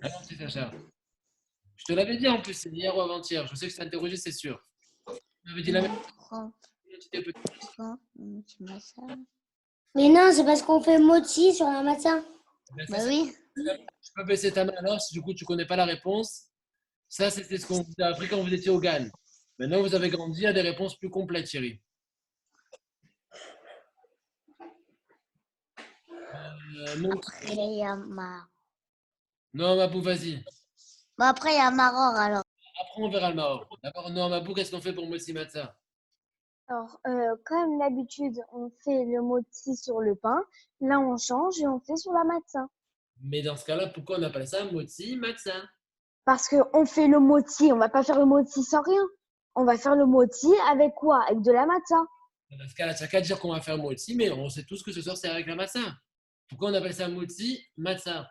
[SPEAKER 4] Alors, petit Sacha. Je te l'avais dit en plus, c'est hier ou avant-hier. Je sais que je t'ai interrogé, c'est sûr. Tu m'avais dit la même chose quand tu étais petit.
[SPEAKER 7] Moti Matza.
[SPEAKER 1] Mais non, c'est parce qu'on fait moti sur la matin.
[SPEAKER 4] Ben, ça,
[SPEAKER 7] Bah oui.
[SPEAKER 4] tu peux baisser ta main alors, si du coup tu ne connais pas la réponse. Ça, c'était ce qu'on vous a appris quand vous étiez au GAN. Maintenant, vous avez grandi à des réponses plus complètes, chérie.
[SPEAKER 7] Après, il y a Maror.
[SPEAKER 4] Non, Mabou, vas-y.
[SPEAKER 7] Bon, après, il y a Maror alors.
[SPEAKER 4] Après, on verra le Maroc. D'abord, non, Mabou, qu'est-ce qu'on fait pour Moti Matza?
[SPEAKER 5] Alors, comme d'habitude, on fait le moti sur le pain. Là, on change et on fait sur la matzah.
[SPEAKER 4] Mais dans ce cas-là, pourquoi on appelle ça Moti Matza?
[SPEAKER 5] Parce qu'on fait le moti, on va pas faire le moti sans rien. On va faire le moti avec quoi? Avec de la matzah.
[SPEAKER 4] Dans ce cas-là, tu n'as qu'à dire qu'on va faire Moti, mais on sait tous que ce soir, c'est avec la Matza. Pourquoi on appelle ça Moti Matza?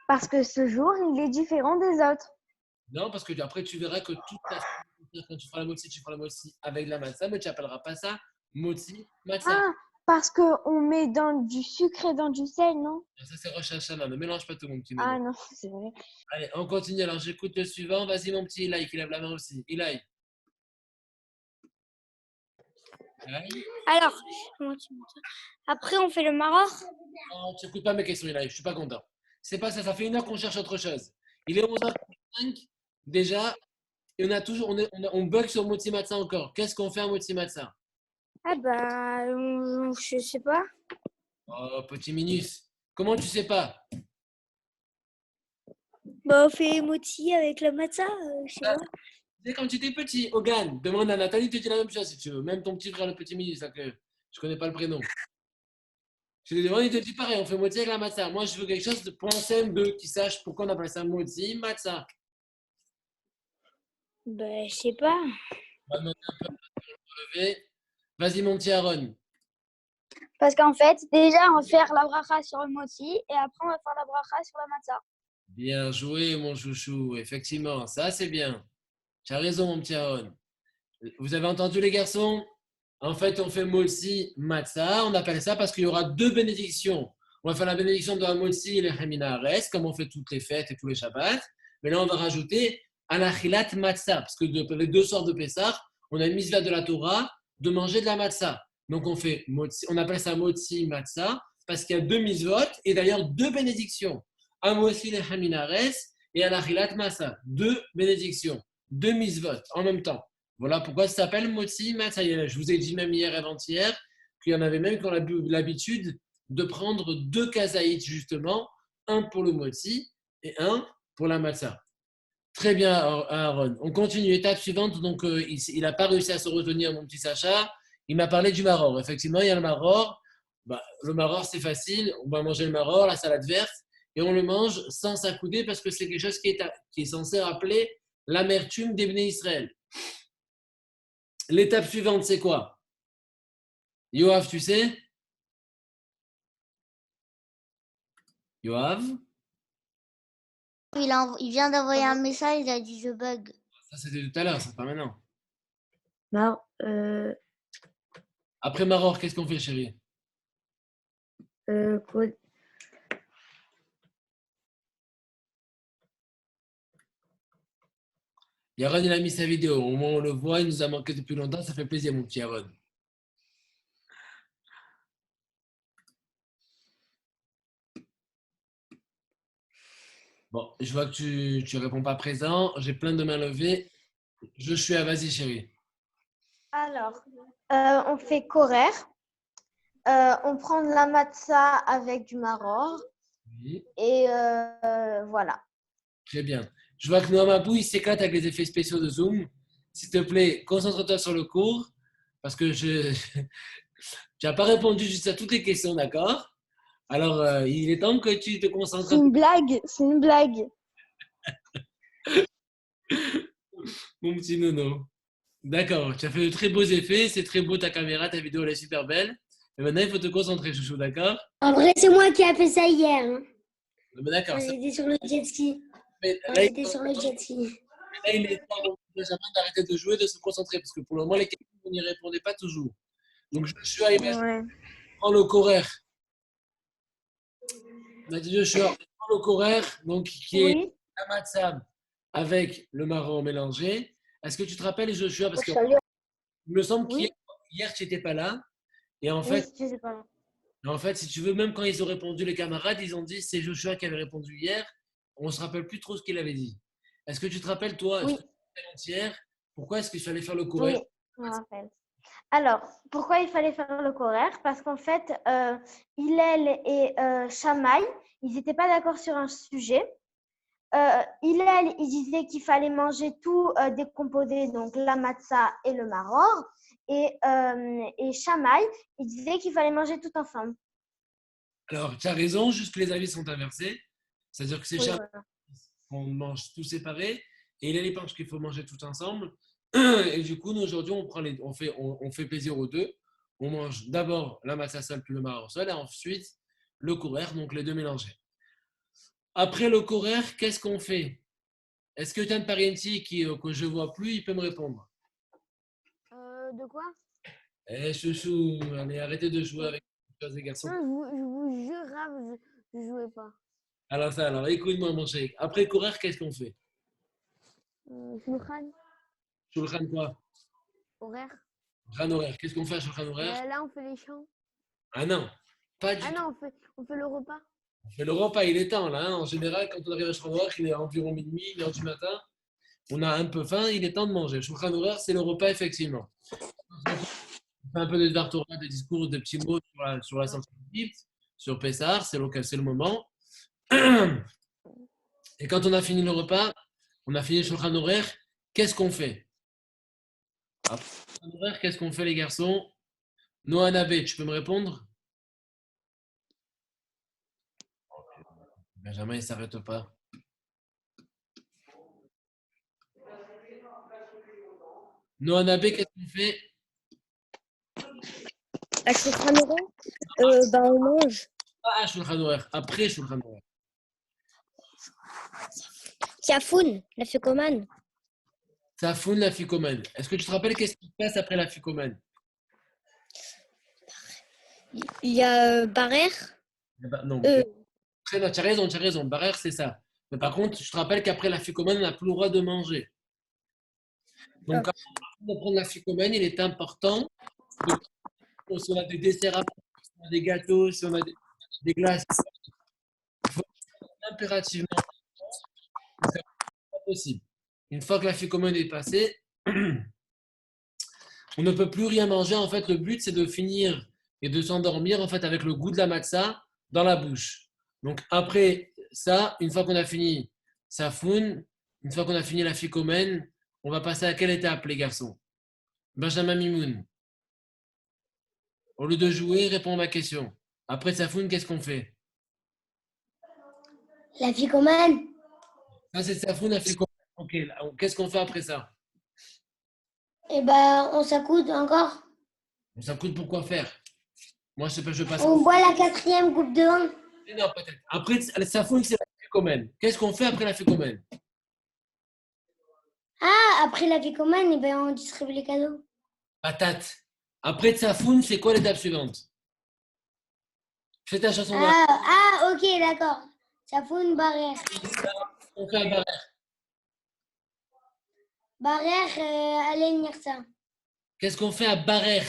[SPEAKER 5] Parce que ce jour, il est différent des autres.
[SPEAKER 4] Non, parce que après, tu verras que toute la semaine, quand tu feras la moti avec la matzah, mais tu n'appelleras pas ça moti matzah.
[SPEAKER 5] Ah, parce qu'on met dans du sucre et dans du sel, non?
[SPEAKER 4] Ça, c'est Rosh Hashanah. Ne mélange pas tout, mon petit
[SPEAKER 5] Ah
[SPEAKER 4] Nono.
[SPEAKER 5] non, c'est vrai.
[SPEAKER 4] Allez, on continue. Alors, j'écoute le suivant. Vas-y, mon petit Ilaï, qui lève la main aussi. Ilaï. Ilaï.
[SPEAKER 8] Alors, après, on fait le maror.
[SPEAKER 4] Non, tu n'écoutes pas mes questions, Ilaï. Je ne suis pas content. C'est pas ça. Ça fait 1 heure qu'on cherche autre chose. Il est 11h05 déjà. Et on a toujours, on bug sur moti matzah encore. Qu'est-ce qu'on fait à moti matzah?
[SPEAKER 8] Ah bah, je sais pas.
[SPEAKER 4] Oh, petit Minus. Comment tu sais pas?
[SPEAKER 8] Bah, on fait moti avec la matza, je sais pas.
[SPEAKER 4] C'est quand tu étais petit, Hogan, demande à Nathalie, tu dis la même chose si tu veux. Même ton petit frère, le petit Minus, là, que je connais pas le prénom. Je te demande, il te dit pareil, on fait moti avec la matzah. Moi, je veux quelque chose pour un CM2 qui sache pourquoi on appelle ça moti matzah.
[SPEAKER 8] Bah, je sais pas.
[SPEAKER 4] On va demander un peu à relever. Vas-y, mon petit Aaron.
[SPEAKER 8] Parce qu'en fait, déjà, on va faire la bracha sur le moti et après, on va faire la bracha sur la matza.
[SPEAKER 4] Bien joué, mon chouchou. Effectivement, ça, c'est bien. Tu as raison, mon petit Aaron. Vous avez entendu, les garçons? En fait, on fait motzi matzah. On appelle ça parce qu'il y aura 2 bénédictions. On va faire la bénédiction de la motzi et les Cheminares, comme on fait toutes les fêtes et tous les Shabbats. Mais là, on va rajouter anachilat matzah, parce que les 2 sortes de Pessah, on a une mitzvah de la Torah de manger de la matzah. Donc, on appelle ça motzi matzah parce qu'il y a 2 mitzvot et d'ailleurs 2 bénédictions. Amotzi les Cheminares et anachilat matzah. 2 bénédictions, 2 mitzvot en même temps. Voilà pourquoi ça s'appelle moti matzah. Je vous ai dit même hier et avant-hier qu'il y en avait même qui ont l'habitude de prendre 2 kazaïts justement, un pour le moti et un pour la matzah. Très bien, Aaron. On continue. Étape suivante. Donc, il n'a pas réussi à se retenir, mon petit Sacha. Il m'a parlé du maror. Effectivement, il y a le maror. Bah, le maror, c'est facile. On va manger le maror, la salade verte, et on le mange sans s'accouder parce que c'est quelque chose qui est censé rappeler l'amertume des Bnei Israël. L'étape suivante, c'est quoi? Yoav, tu sais? Yoav?
[SPEAKER 7] Il vient d'envoyer un message, il a dit je bug.
[SPEAKER 4] Ça, c'était tout à l'heure, c'est pas maintenant.
[SPEAKER 1] Non,
[SPEAKER 4] Après maror, qu'est-ce qu'on fait, chérie?
[SPEAKER 1] quoi?
[SPEAKER 4] Yaron, il a mis sa vidéo. Au moment où on le voit, il nous a manqué depuis longtemps. Ça fait plaisir, mon petit Yaron. Bon, je vois que tu réponds pas présent. J'ai plein de mains levées. Vas-y, chérie.
[SPEAKER 5] Alors, on fait korer. On prend de la matzah avec du maror.
[SPEAKER 4] Oui.
[SPEAKER 5] Et voilà.
[SPEAKER 4] Très bien. Je vois que Noam Abou, il s'éclate avec les effets spéciaux de Zoom. S'il te plaît, concentre-toi sur le cours parce que tu n'as pas répondu juste à toutes les questions, d'accord? Alors, il est temps que tu te concentres.
[SPEAKER 5] C'est une blague, c'est une blague.
[SPEAKER 4] Mon petit nono. D'accord, tu as fait de très beaux effets, c'est très beau ta caméra, ta vidéo elle est super belle. Mais maintenant, il faut te concentrer, chouchou, d'accord?
[SPEAKER 1] En vrai, c'est moi qui ai fait ça hier. Hein.
[SPEAKER 4] Mais d'accord,
[SPEAKER 1] Quand
[SPEAKER 4] ça-
[SPEAKER 1] j'étais sur le jet ski.
[SPEAKER 4] mais
[SPEAKER 1] Quand
[SPEAKER 4] là,
[SPEAKER 1] j'étais sur le jet ski.
[SPEAKER 4] il est temps donc, Benjamin d'arrêter de jouer, de se concentrer, parce que pour le moment, les questions, vous n'y répondez pas toujours. Donc, je suis arrivé à
[SPEAKER 5] Ouais.
[SPEAKER 4] prendre le coraire. On a dit Joshua, prends le coraire, donc qui est
[SPEAKER 5] Oui.
[SPEAKER 4] la matzah avec le marron mélangé. Est-ce que tu te rappelles, Joshua, parce que il me semble
[SPEAKER 5] Oui.
[SPEAKER 4] qu'hier, tu n'étais pas là. Et en
[SPEAKER 5] Oui,
[SPEAKER 4] fait,
[SPEAKER 5] je sais pas.
[SPEAKER 4] si tu veux, même quand ils ont répondu, les camarades, ils ont dit c'est Joshua qui avait répondu hier. On ne se rappelle plus trop ce qu'il avait dit. Est-ce que tu te rappelles, toi,
[SPEAKER 5] Oui.
[SPEAKER 4] ce que tu as fait hier, pourquoi est-ce qu'il fallait faire le coraire?
[SPEAKER 5] Oui, je me rappelle. Alors, pourquoi il fallait faire le korer? Parce qu'en fait, Hillel et Shammai, ils n'étaient pas d'accord sur un sujet. Hillel, il disait qu'il fallait manger tout décomposé, donc la matzah et le maror. Et Shammai, il disait qu'il fallait manger tout ensemble.
[SPEAKER 4] Alors, tu as raison, juste que les avis sont inversés. C'est-à-dire que c'est
[SPEAKER 5] Oui,
[SPEAKER 4] chaque
[SPEAKER 5] voilà.
[SPEAKER 4] on mange tout séparé. Et il pense qu'il faut manger tout ensemble. Et du coup, nous, aujourd'hui, on fait plaisir aux deux. On mange d'abord la matzah seule puis le maror seul et ensuite le coureur, donc les deux mélangés. Après le coureur, qu'est-ce qu'on fait? Est-ce que tu as un parienti que je ne vois plus? Il peut me répondre.
[SPEAKER 3] De quoi?
[SPEAKER 4] Eh, chouchou, allez, arrêtez de jouer avec les garçons.
[SPEAKER 3] Non, je vous jure, grave, je jouais pas.
[SPEAKER 4] Alors, écoute-moi, mon cheikh. Après courir, qu'est-ce qu'on fait?
[SPEAKER 3] Shulchan,
[SPEAKER 4] Shulchan quoi?
[SPEAKER 3] horaire.
[SPEAKER 4] Shulchan horaire. Qu'est-ce qu'on fait à Shulchan horaire?
[SPEAKER 3] Là, on fait les chants.
[SPEAKER 4] Ah non, pas du
[SPEAKER 3] Ah
[SPEAKER 4] tout.
[SPEAKER 3] non, on fait le repas.
[SPEAKER 4] Mais le repas, il est temps, là. Hein. En général, quand on arrive à Shulchan horaire, il est environ minuit, 1h du matin. On a un peu faim, il est temps de manger. Shulchan horaire, c'est le repas, effectivement. On fait un peu de Dvar Torah, des discours, des petits mots sur la sortie d'Égypte, sur Pessah, c'est le moment. Et quand on a fini le repas, on a fini le Shulchan horaire, qu'est-ce qu'on fait? Après le Shulchan horaire, qu'est-ce qu'on fait, les garçons? Noah Nabé, tu peux me répondre? Benjamin, il ne s'arrête pas. Noah Nabé, qu'est-ce qu'on fait?
[SPEAKER 1] À Shulchan horaire, on mange.
[SPEAKER 4] Pas à Shulchan horaire, après Shulchan horaire.
[SPEAKER 1] Tiafoun, la fécomane.
[SPEAKER 4] Safoun, la ficomène. Est-ce que tu te rappelles qu'est-ce qui se passe après la ficomène?
[SPEAKER 1] Il y a Barer.
[SPEAKER 4] Non, tu as raison. Barère, c'est ça. Mais par contre, je te rappelle qu'après la ficomène, on n'a plus le droit de manger. Donc, quand on va prendre la ficomène, il est important, si on a des desserts, si on a des gâteaux, si on a des glaces, il faut impérativement, c'est pas possible. Une fois que la ficomène est passée, on ne peut plus rien manger. En fait, le but, c'est de finir et de s'endormir en fait, avec le goût de la matzah dans la bouche. Donc, après ça, une fois qu'on a fini Safoun, une fois qu'on a fini la ficomène, on va passer à quelle étape, les garçons? Benjamin Mimoun. Au lieu de jouer, réponds à ma question. Après Safoun, qu'est-ce qu'on fait?
[SPEAKER 1] La fécomane.
[SPEAKER 4] Ça, c'est Safoun, la ficomène. Ok, qu'est-ce qu'on fait après ça?
[SPEAKER 1] Eh ben, on s'accoude encore.
[SPEAKER 4] Ça coûte pour quoi faire? Moi, je sais pas, je passe.
[SPEAKER 1] On boit la 4e coupe de vin.
[SPEAKER 4] Non, peut-être. Après, Safoun, c'est la ficomène. Qu'est-ce qu'on fait après la ficomène?
[SPEAKER 1] Ah, après la fécomane, eh ben, on distribue les cadeaux.
[SPEAKER 4] Patate. Après Safoun, c'est quoi l'étape suivante? Fais ta chanson.
[SPEAKER 1] Ok, d'accord. Tiafoun, Barer.
[SPEAKER 4] On fait un barrère.
[SPEAKER 1] Barer, allez, Nirsa.
[SPEAKER 4] Qu'est-ce qu'on fait à Barère?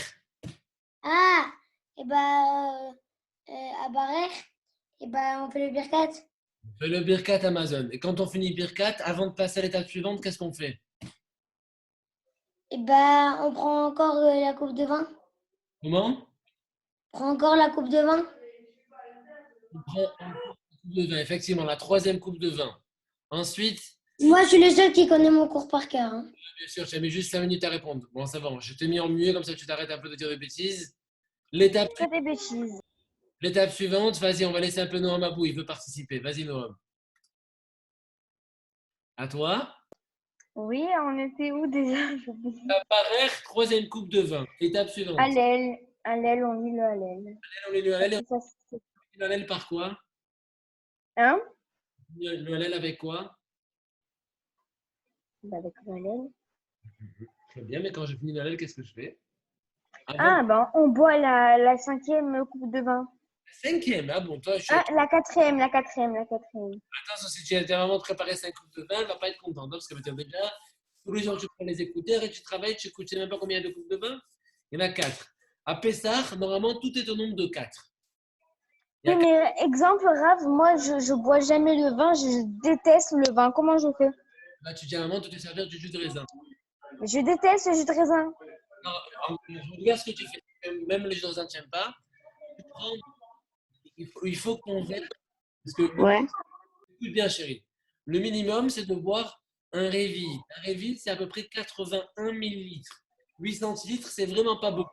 [SPEAKER 1] Ah, eh ben, à Barer, eh ben, on fait le birkat.
[SPEAKER 4] On fait le Birkat Amazon. Et quand on finit Birkat, avant de passer à l'étape suivante, qu'est-ce qu'on fait?
[SPEAKER 1] Et ben, on prend encore la coupe de vin.
[SPEAKER 4] Comment?
[SPEAKER 1] On prend encore la coupe de vin.
[SPEAKER 4] On prend encore la coupe de vin, effectivement, la troisième coupe de vin. Ensuite,
[SPEAKER 1] Moi, je suis le seul qui connaît mon cours par cœur. Hein.
[SPEAKER 4] bien sûr, tu as mis juste 5 minutes à répondre. Bon, ça va, je t'ai mis en muet, comme ça tu t'arrêtes un peu de dire des bêtises. L'étape
[SPEAKER 5] Que des bêtises.
[SPEAKER 4] suivante, vas-y, on va laisser un peu Noam Abou, il veut participer. Vas-y, Noam. À toi.
[SPEAKER 5] Oui, on était où déjà?
[SPEAKER 4] Apparaître, troisième coupe de vin. Étape suivante.
[SPEAKER 5] Allèle. Allèle, on lit le allèle.
[SPEAKER 4] On lit le halal, et
[SPEAKER 5] Ça,
[SPEAKER 4] on lit le halal par quoi?
[SPEAKER 5] hein?
[SPEAKER 4] Le halal avec quoi?
[SPEAKER 5] Bah, avec le allèle.
[SPEAKER 4] Très bien, mais quand je finis le halal, qu'est-ce que je fais?
[SPEAKER 5] Ah, ben, on boit la 5e coupe de vin.
[SPEAKER 4] Cinquième, ah bon, toi, je suis...
[SPEAKER 5] Ah, la 4e.
[SPEAKER 4] Attention, si tu as vraiment préparé 5 coupes de vin, elle ne va pas être contente, hein, parce qu'elle va dire déjà, tous les jours, tu prends les écouteurs et tu travailles, tu ne sais même pas combien de coupes de vin. Il y en a 4. À Pessah, normalement, tout est au nombre de 4.
[SPEAKER 5] Oui, mais exemple, Rav, moi, je bois jamais le vin, je déteste le vin. Comment je fais?
[SPEAKER 4] Là, tu dis à maman, tu te servir du jus de raisin.
[SPEAKER 5] Je déteste le jus de raisin.
[SPEAKER 4] Non, regarde ce que tu fais. Même les jus de raisin ne tiennent pas. Tu prends, il faut qu'on verre. Parce que, écoute bien, chérie. Le minimum, c'est de boire un Réville. Un Réville, c'est à peu près 81 millilitres. 8 centilitres, c'est vraiment pas beaucoup.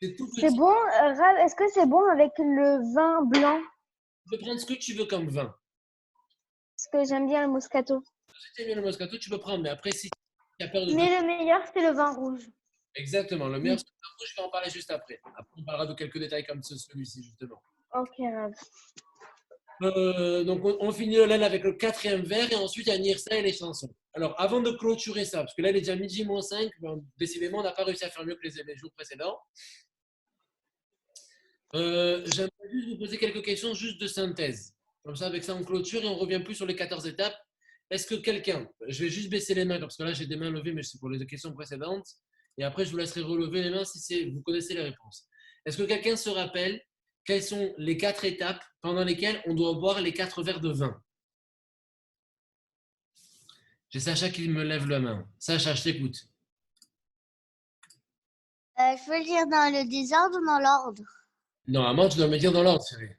[SPEAKER 4] C'est tout petit.
[SPEAKER 5] C'est bon, Rav, est-ce que c'est bon avec le vin blanc?
[SPEAKER 4] Tu peux prendre ce que tu veux comme vin.
[SPEAKER 5] Parce que j'aime bien le Moscato.
[SPEAKER 4] Si tu aimes bien le Moscato, tu peux prendre. Mais après, si tu as peur de...
[SPEAKER 5] Mais le meilleur, c'est le vin rouge.
[SPEAKER 4] Exactement. Le meilleur, c'est le vin rouge, je vais en parler juste après. Après, on parlera de quelques détails comme celui-ci, justement.
[SPEAKER 5] Ok, Rav.
[SPEAKER 4] Donc, on finit le LEL avec le 4e verre et ensuite, il y a Nirsa et les chansons. Alors, avant de clôturer ça, parce que là, il est déjà midi moins 5, ben, décidément, on n'a pas réussi à faire mieux que les jours précédents. J'aimerais juste vous poser quelques questions juste de synthèse. Comme ça, avec ça, on clôture et on revient plus sur les 14 étapes. Est-ce que quelqu'un, je vais juste baisser les mains, parce que là, j'ai des mains levées, mais c'est pour les questions précédentes. Et après, je vous laisserai relever les mains si vous connaissez les réponses. Est-ce que quelqu'un se rappelle quelles sont les 4 étapes pendant lesquelles on doit boire les 4 verres de vin? J'ai Sacha qui me lève la main. Sacha, je t'écoute.
[SPEAKER 7] Je peux le dire dans le désordre ou dans l'ordre?
[SPEAKER 4] Normalement, tu dois me dire dans l'ordre, chérie.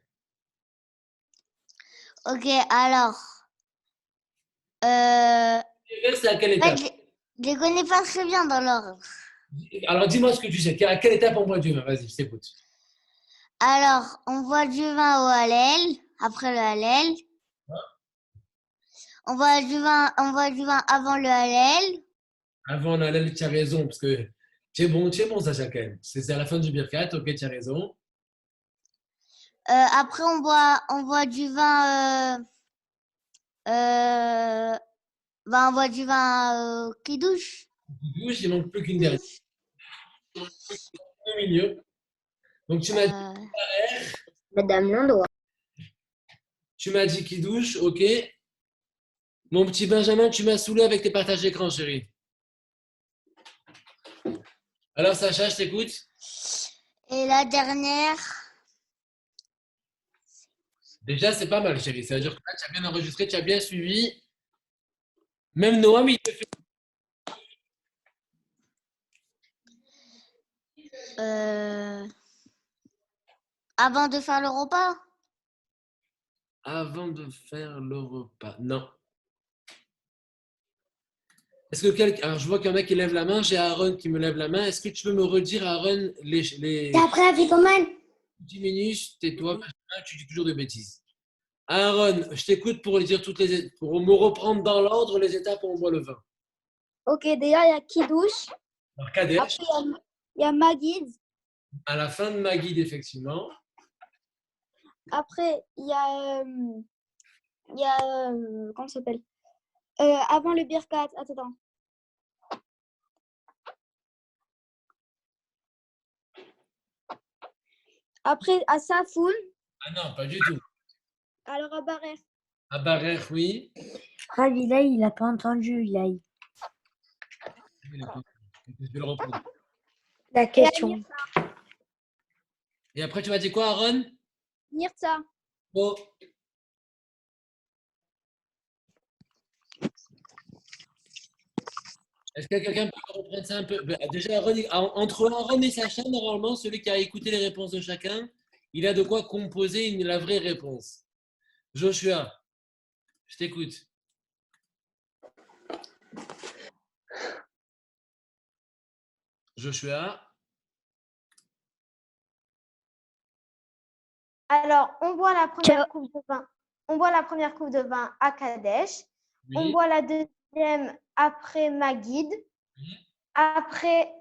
[SPEAKER 7] Ok, alors.
[SPEAKER 4] Les verres, c'est à quelle étape?
[SPEAKER 7] Je les connais pas très bien dans l'ordre.
[SPEAKER 4] Alors, dis-moi ce que tu sais. À quelle étape on boit du vin? Vas-y, je t'écoute.
[SPEAKER 7] Alors, on boit du vin au Hallel, après le Hallel. On boit du vin avant le Hallel.
[SPEAKER 4] Avant le halal, tu as raison, parce que tu es bon, Sacha, quand même. C'est à la fin du Birkat, ok, tu as raison.
[SPEAKER 7] Après, on boit du vin. On boit du vin Kiddush.
[SPEAKER 4] Douche, il manque plus qu'une dernière. Au milieu. Donc, tu m'as dit
[SPEAKER 3] Madame Landois.
[SPEAKER 4] tu m'as dit qui douche, ok. Mon petit Benjamin, tu m'as saoulé avec tes partages d'écran, chérie. Alors, Sacha, je t'écoute.
[SPEAKER 7] Et la dernière.
[SPEAKER 4] Déjà, c'est pas mal, chérie. Ça veut dire que là, tu as bien enregistré, tu as bien suivi. Même Noam, il te fait.
[SPEAKER 7] Avant de faire le repas.
[SPEAKER 4] Avant de faire le repas. Non. Est-ce que quelqu'un. Alors, je vois qu'il y en a qui lèvent la main. J'ai Aaron qui me lève la main. Est-ce que tu peux me redire, Aaron, les
[SPEAKER 1] T'es après la Ficomane?
[SPEAKER 4] 10 minutes, tais-toi, Benjamin, tu dis toujours des bêtises. Aaron, je t'écoute pour dire pour me reprendre dans l'ordre les étapes où on boit le vin.
[SPEAKER 8] Ok, déjà, il y a Kiddush.
[SPEAKER 4] Alors, Kadesh,
[SPEAKER 8] Après, il y a Magid.
[SPEAKER 4] à la fin de ma guide, effectivement.
[SPEAKER 8] Après, il y a comment ça s'appelle? Avant le Birkat. Attends. Après, à Safoul.
[SPEAKER 4] Ah non, pas du tout.
[SPEAKER 8] Alors, à Barer.
[SPEAKER 4] À Barer, oui.
[SPEAKER 1] Ravila, il n'a pas entendu.
[SPEAKER 4] Je vais le reprendre.
[SPEAKER 1] La question.
[SPEAKER 4] Et après, tu m'as dit quoi, Aaron?
[SPEAKER 8] Nirtza.
[SPEAKER 4] Bon. Est-ce que quelqu'un peut reprendre ça un peu? Ben, déjà, entre Aaron et Sacha, normalement, celui qui a écouté les réponses de chacun, il a de quoi composer la vraie réponse. Joshua, je t'écoute. Joshua.
[SPEAKER 5] Alors, on boit la première coupe de vin. On boit la première coupe de vin à Kadesh.
[SPEAKER 4] Oui.
[SPEAKER 5] On boit la deuxième après Maguid.
[SPEAKER 4] Oui.
[SPEAKER 5] Après,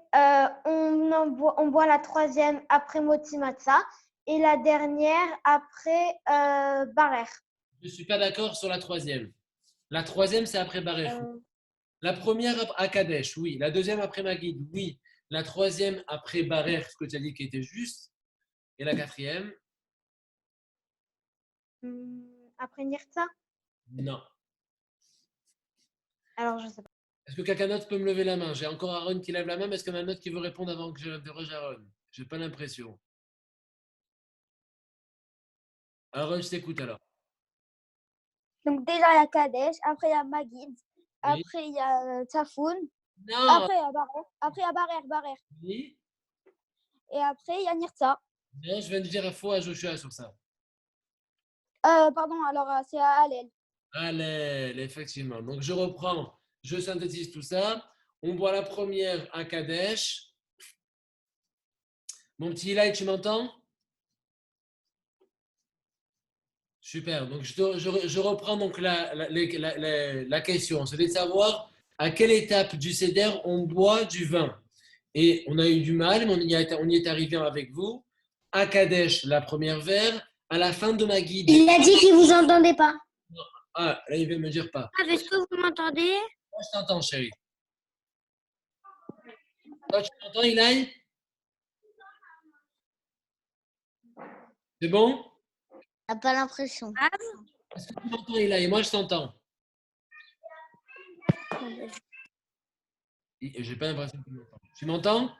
[SPEAKER 5] on boit la troisième après Moti Matzah. Et la dernière après Barer.
[SPEAKER 4] Je ne suis pas d'accord sur la troisième. La troisième, c'est après Barer. La première à Kadesh, oui. La deuxième après Maguid, oui. La troisième après Barer, ce que tu as dit qui était juste. Et la quatrième?
[SPEAKER 5] Après Nirtza?
[SPEAKER 4] Non.
[SPEAKER 5] Alors, je ne sais pas.
[SPEAKER 4] Est-ce que quelqu'un d'autre peut me lever la main? J'ai encore Aaron qui lève la main, mais est-ce qu'il y en a un autre qui veut répondre avant que j'interroge Aaron? Je n'ai pas l'impression. Aaron, je t'écoute alors.
[SPEAKER 8] Donc déjà, il y a Kadesh, après il y a Maguid,
[SPEAKER 4] Oui.
[SPEAKER 8] après il y a Tsafoun,
[SPEAKER 4] Non.
[SPEAKER 8] après il y a Barer, après il y a Barer,
[SPEAKER 4] Oui.
[SPEAKER 8] et après il y a Nirtza.
[SPEAKER 4] Non, je viens de dire faux à Joshua sur ça.
[SPEAKER 8] Pardon, alors c'est à Hallel.
[SPEAKER 4] Allez, effectivement. Donc, je reprends, je synthétise tout ça. On boit la première à Kadesh. Mon petit Eli, tu m'entends? Super. Donc, je reprends donc la question. C'était de savoir à quelle étape du Seder on boit du vin. Et on a eu du mal, mais on y est arrivé avec vous. À Kadesh, la première verre. À la fin de Maguid.
[SPEAKER 1] Il a dit qu'il ne vous entendait pas.
[SPEAKER 4] Ah, là, il veut me dire pas.
[SPEAKER 1] Ah, est-ce que vous m'entendez?
[SPEAKER 4] Moi, je t'entends, chérie. Toi, tu m'entends, Eli? C'est bon?
[SPEAKER 7] T'as pas l'impression.
[SPEAKER 4] Est-ce que tu m'entends, Eli? Moi, je t'entends. J'ai pas l'impression que tu m'entends. Tu m'entends?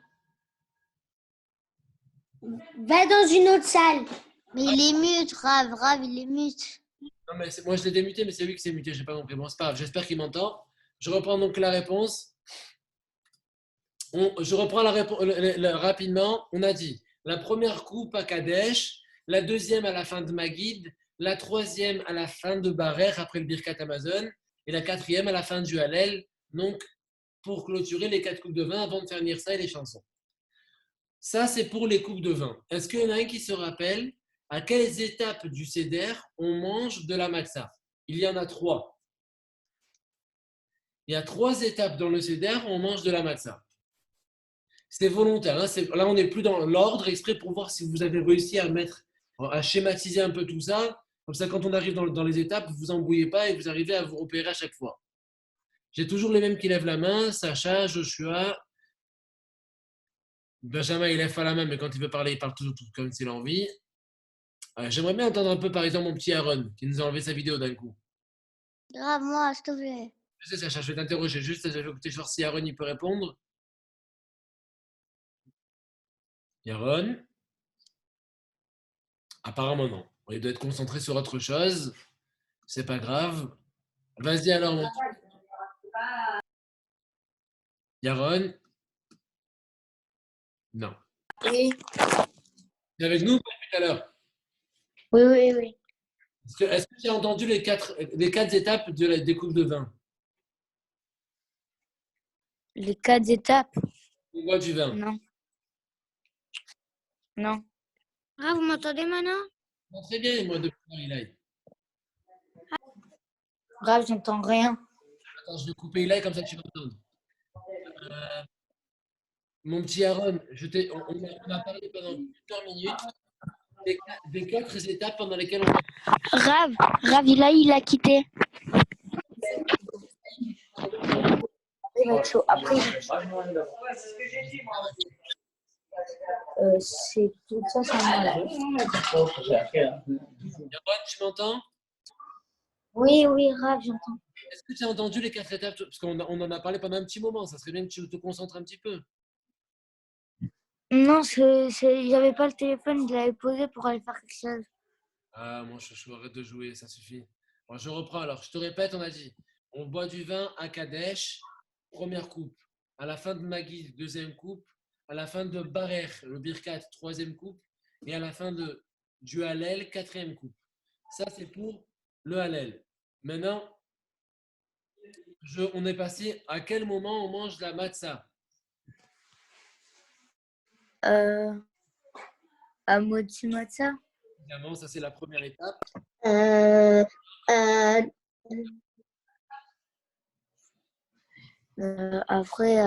[SPEAKER 1] Va dans une autre salle.
[SPEAKER 7] Mais il est mute, Rav, il est mute.
[SPEAKER 4] Non, mais moi, je l'ai démuté, mais c'est lui qui s'est muté. J'ai pas compris. Bon, c'est pas grave. J'espère qu'il m'entend. Je reprends donc la réponse. Je reprends la réponse rapidement. On a dit la première coupe à Kadesh, la deuxième à la fin de Maguid, la troisième à la fin de Barer après le Birkat Amazon et la quatrième à la fin du Hallel. Donc, pour clôturer les 4 coupes de vin avant de faire Nirsa et les chansons. Ça, c'est pour les coupes de vin. Est-ce qu'il y en a un qui se rappelle à quelles étapes du Seder on mange de la matzah? Il y en a 3. Il y a 3 étapes dans le Seder où on mange de la matzah. C'est volontaire. Hein, là, on n'est plus dans l'ordre exprès pour voir si vous avez réussi à schématiser un peu tout ça. Comme ça, quand on arrive dans les étapes, vous ne vous embrouillez pas et vous arrivez à vous repérer à chaque fois. J'ai toujours les mêmes qui lèvent la main. Sacha, Joshua, Benjamin, il lève pas la main, mais quand il veut parler, il parle toujours comme s'il a envie. J'aimerais bien entendre un peu, par exemple, mon petit Aaron, qui nous a enlevé sa vidéo d'un coup.
[SPEAKER 7] Grave, moi, s'il te plaît.
[SPEAKER 4] Je sais, Sacha, je vais t'interroger. Juste, je vais écouter voir si Aaron il peut répondre. Aaron? Apparemment, non. Il doit être concentré sur autre chose. C'est pas grave. Vas-y alors, mon petit. Yaron? Non.
[SPEAKER 1] Oui.
[SPEAKER 4] Tu es avec nous tout à l'heure?
[SPEAKER 1] Oui.
[SPEAKER 4] Est-ce que tu as entendu les quatre étapes des coupes de vin?
[SPEAKER 8] Les 4 étapes?
[SPEAKER 4] On boit du vin.
[SPEAKER 8] Non. Non.
[SPEAKER 1] Ah, vous m'entendez maintenant?
[SPEAKER 4] Non, très bien, moi, depuis Eli.
[SPEAKER 8] Grave, j'entends rien.
[SPEAKER 4] Attends, je vais couper Eli comme ça tu vas entendre. Mon petit Aaron, on a parlé pendant plusieurs minutes des 4 étapes pendant lesquelles on...
[SPEAKER 8] Rav, il a quitté. Il va être chaud. Après, c'est tout ça, c'est un
[SPEAKER 4] Yaron, tu m'entends?
[SPEAKER 8] Oui, Rav, j'entends.
[SPEAKER 4] Est-ce que tu as entendu les 4 étapes? Parce qu'on en a parlé pendant un petit moment. Ça serait bien que tu te concentres un petit peu.
[SPEAKER 8] Non, j'avais pas le téléphone, je l'avais posé pour aller faire quelque chose.
[SPEAKER 4] Ah, mon chouchou, arrête de jouer, ça suffit. Bon, je reprends alors. Je te répète, on a dit, on boit du vin à Kadesh. première coupe. À la fin de Magid, deuxième coupe. À la fin de Barer, le Birkat, troisième coupe. Et à la fin du Hallel, quatrième coupe. Ça, c'est pour le Hallel. Maintenant, on est passé à quel moment on mange la matzah?
[SPEAKER 8] À Moti Matza.
[SPEAKER 4] Évidemment, ça c'est la première étape.
[SPEAKER 8] Après,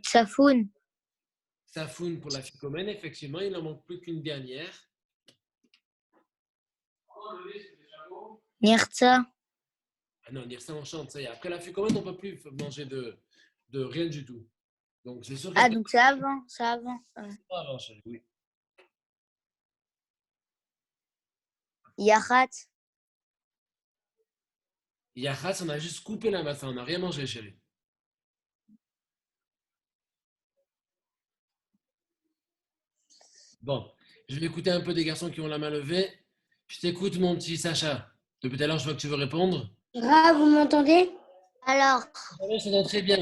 [SPEAKER 8] Tsafoun.
[SPEAKER 4] Safoun pour la ficomène, effectivement, il n'en manque plus qu'une dernière.
[SPEAKER 8] Nirtza.
[SPEAKER 4] Ah non, Nirsa, on chante, ça y est. Après la ficomène, on ne peut plus manger de rien du tout. Donc c'est sûr que
[SPEAKER 8] Ah, donc c'est avant. C'est avant.
[SPEAKER 4] pas avant, chérie, oui.
[SPEAKER 8] Yahat.
[SPEAKER 4] Yachas, on a juste coupé la matzah, on n'a rien mangé, chérie. Bon, je vais écouter un peu des garçons qui ont la main levée. Je t'écoute, mon petit Sacha. Depuis tout à l'heure, je vois que tu veux répondre.
[SPEAKER 1] Ra, vous m'entendez?
[SPEAKER 7] Alors,
[SPEAKER 4] Oui, ça va très bien.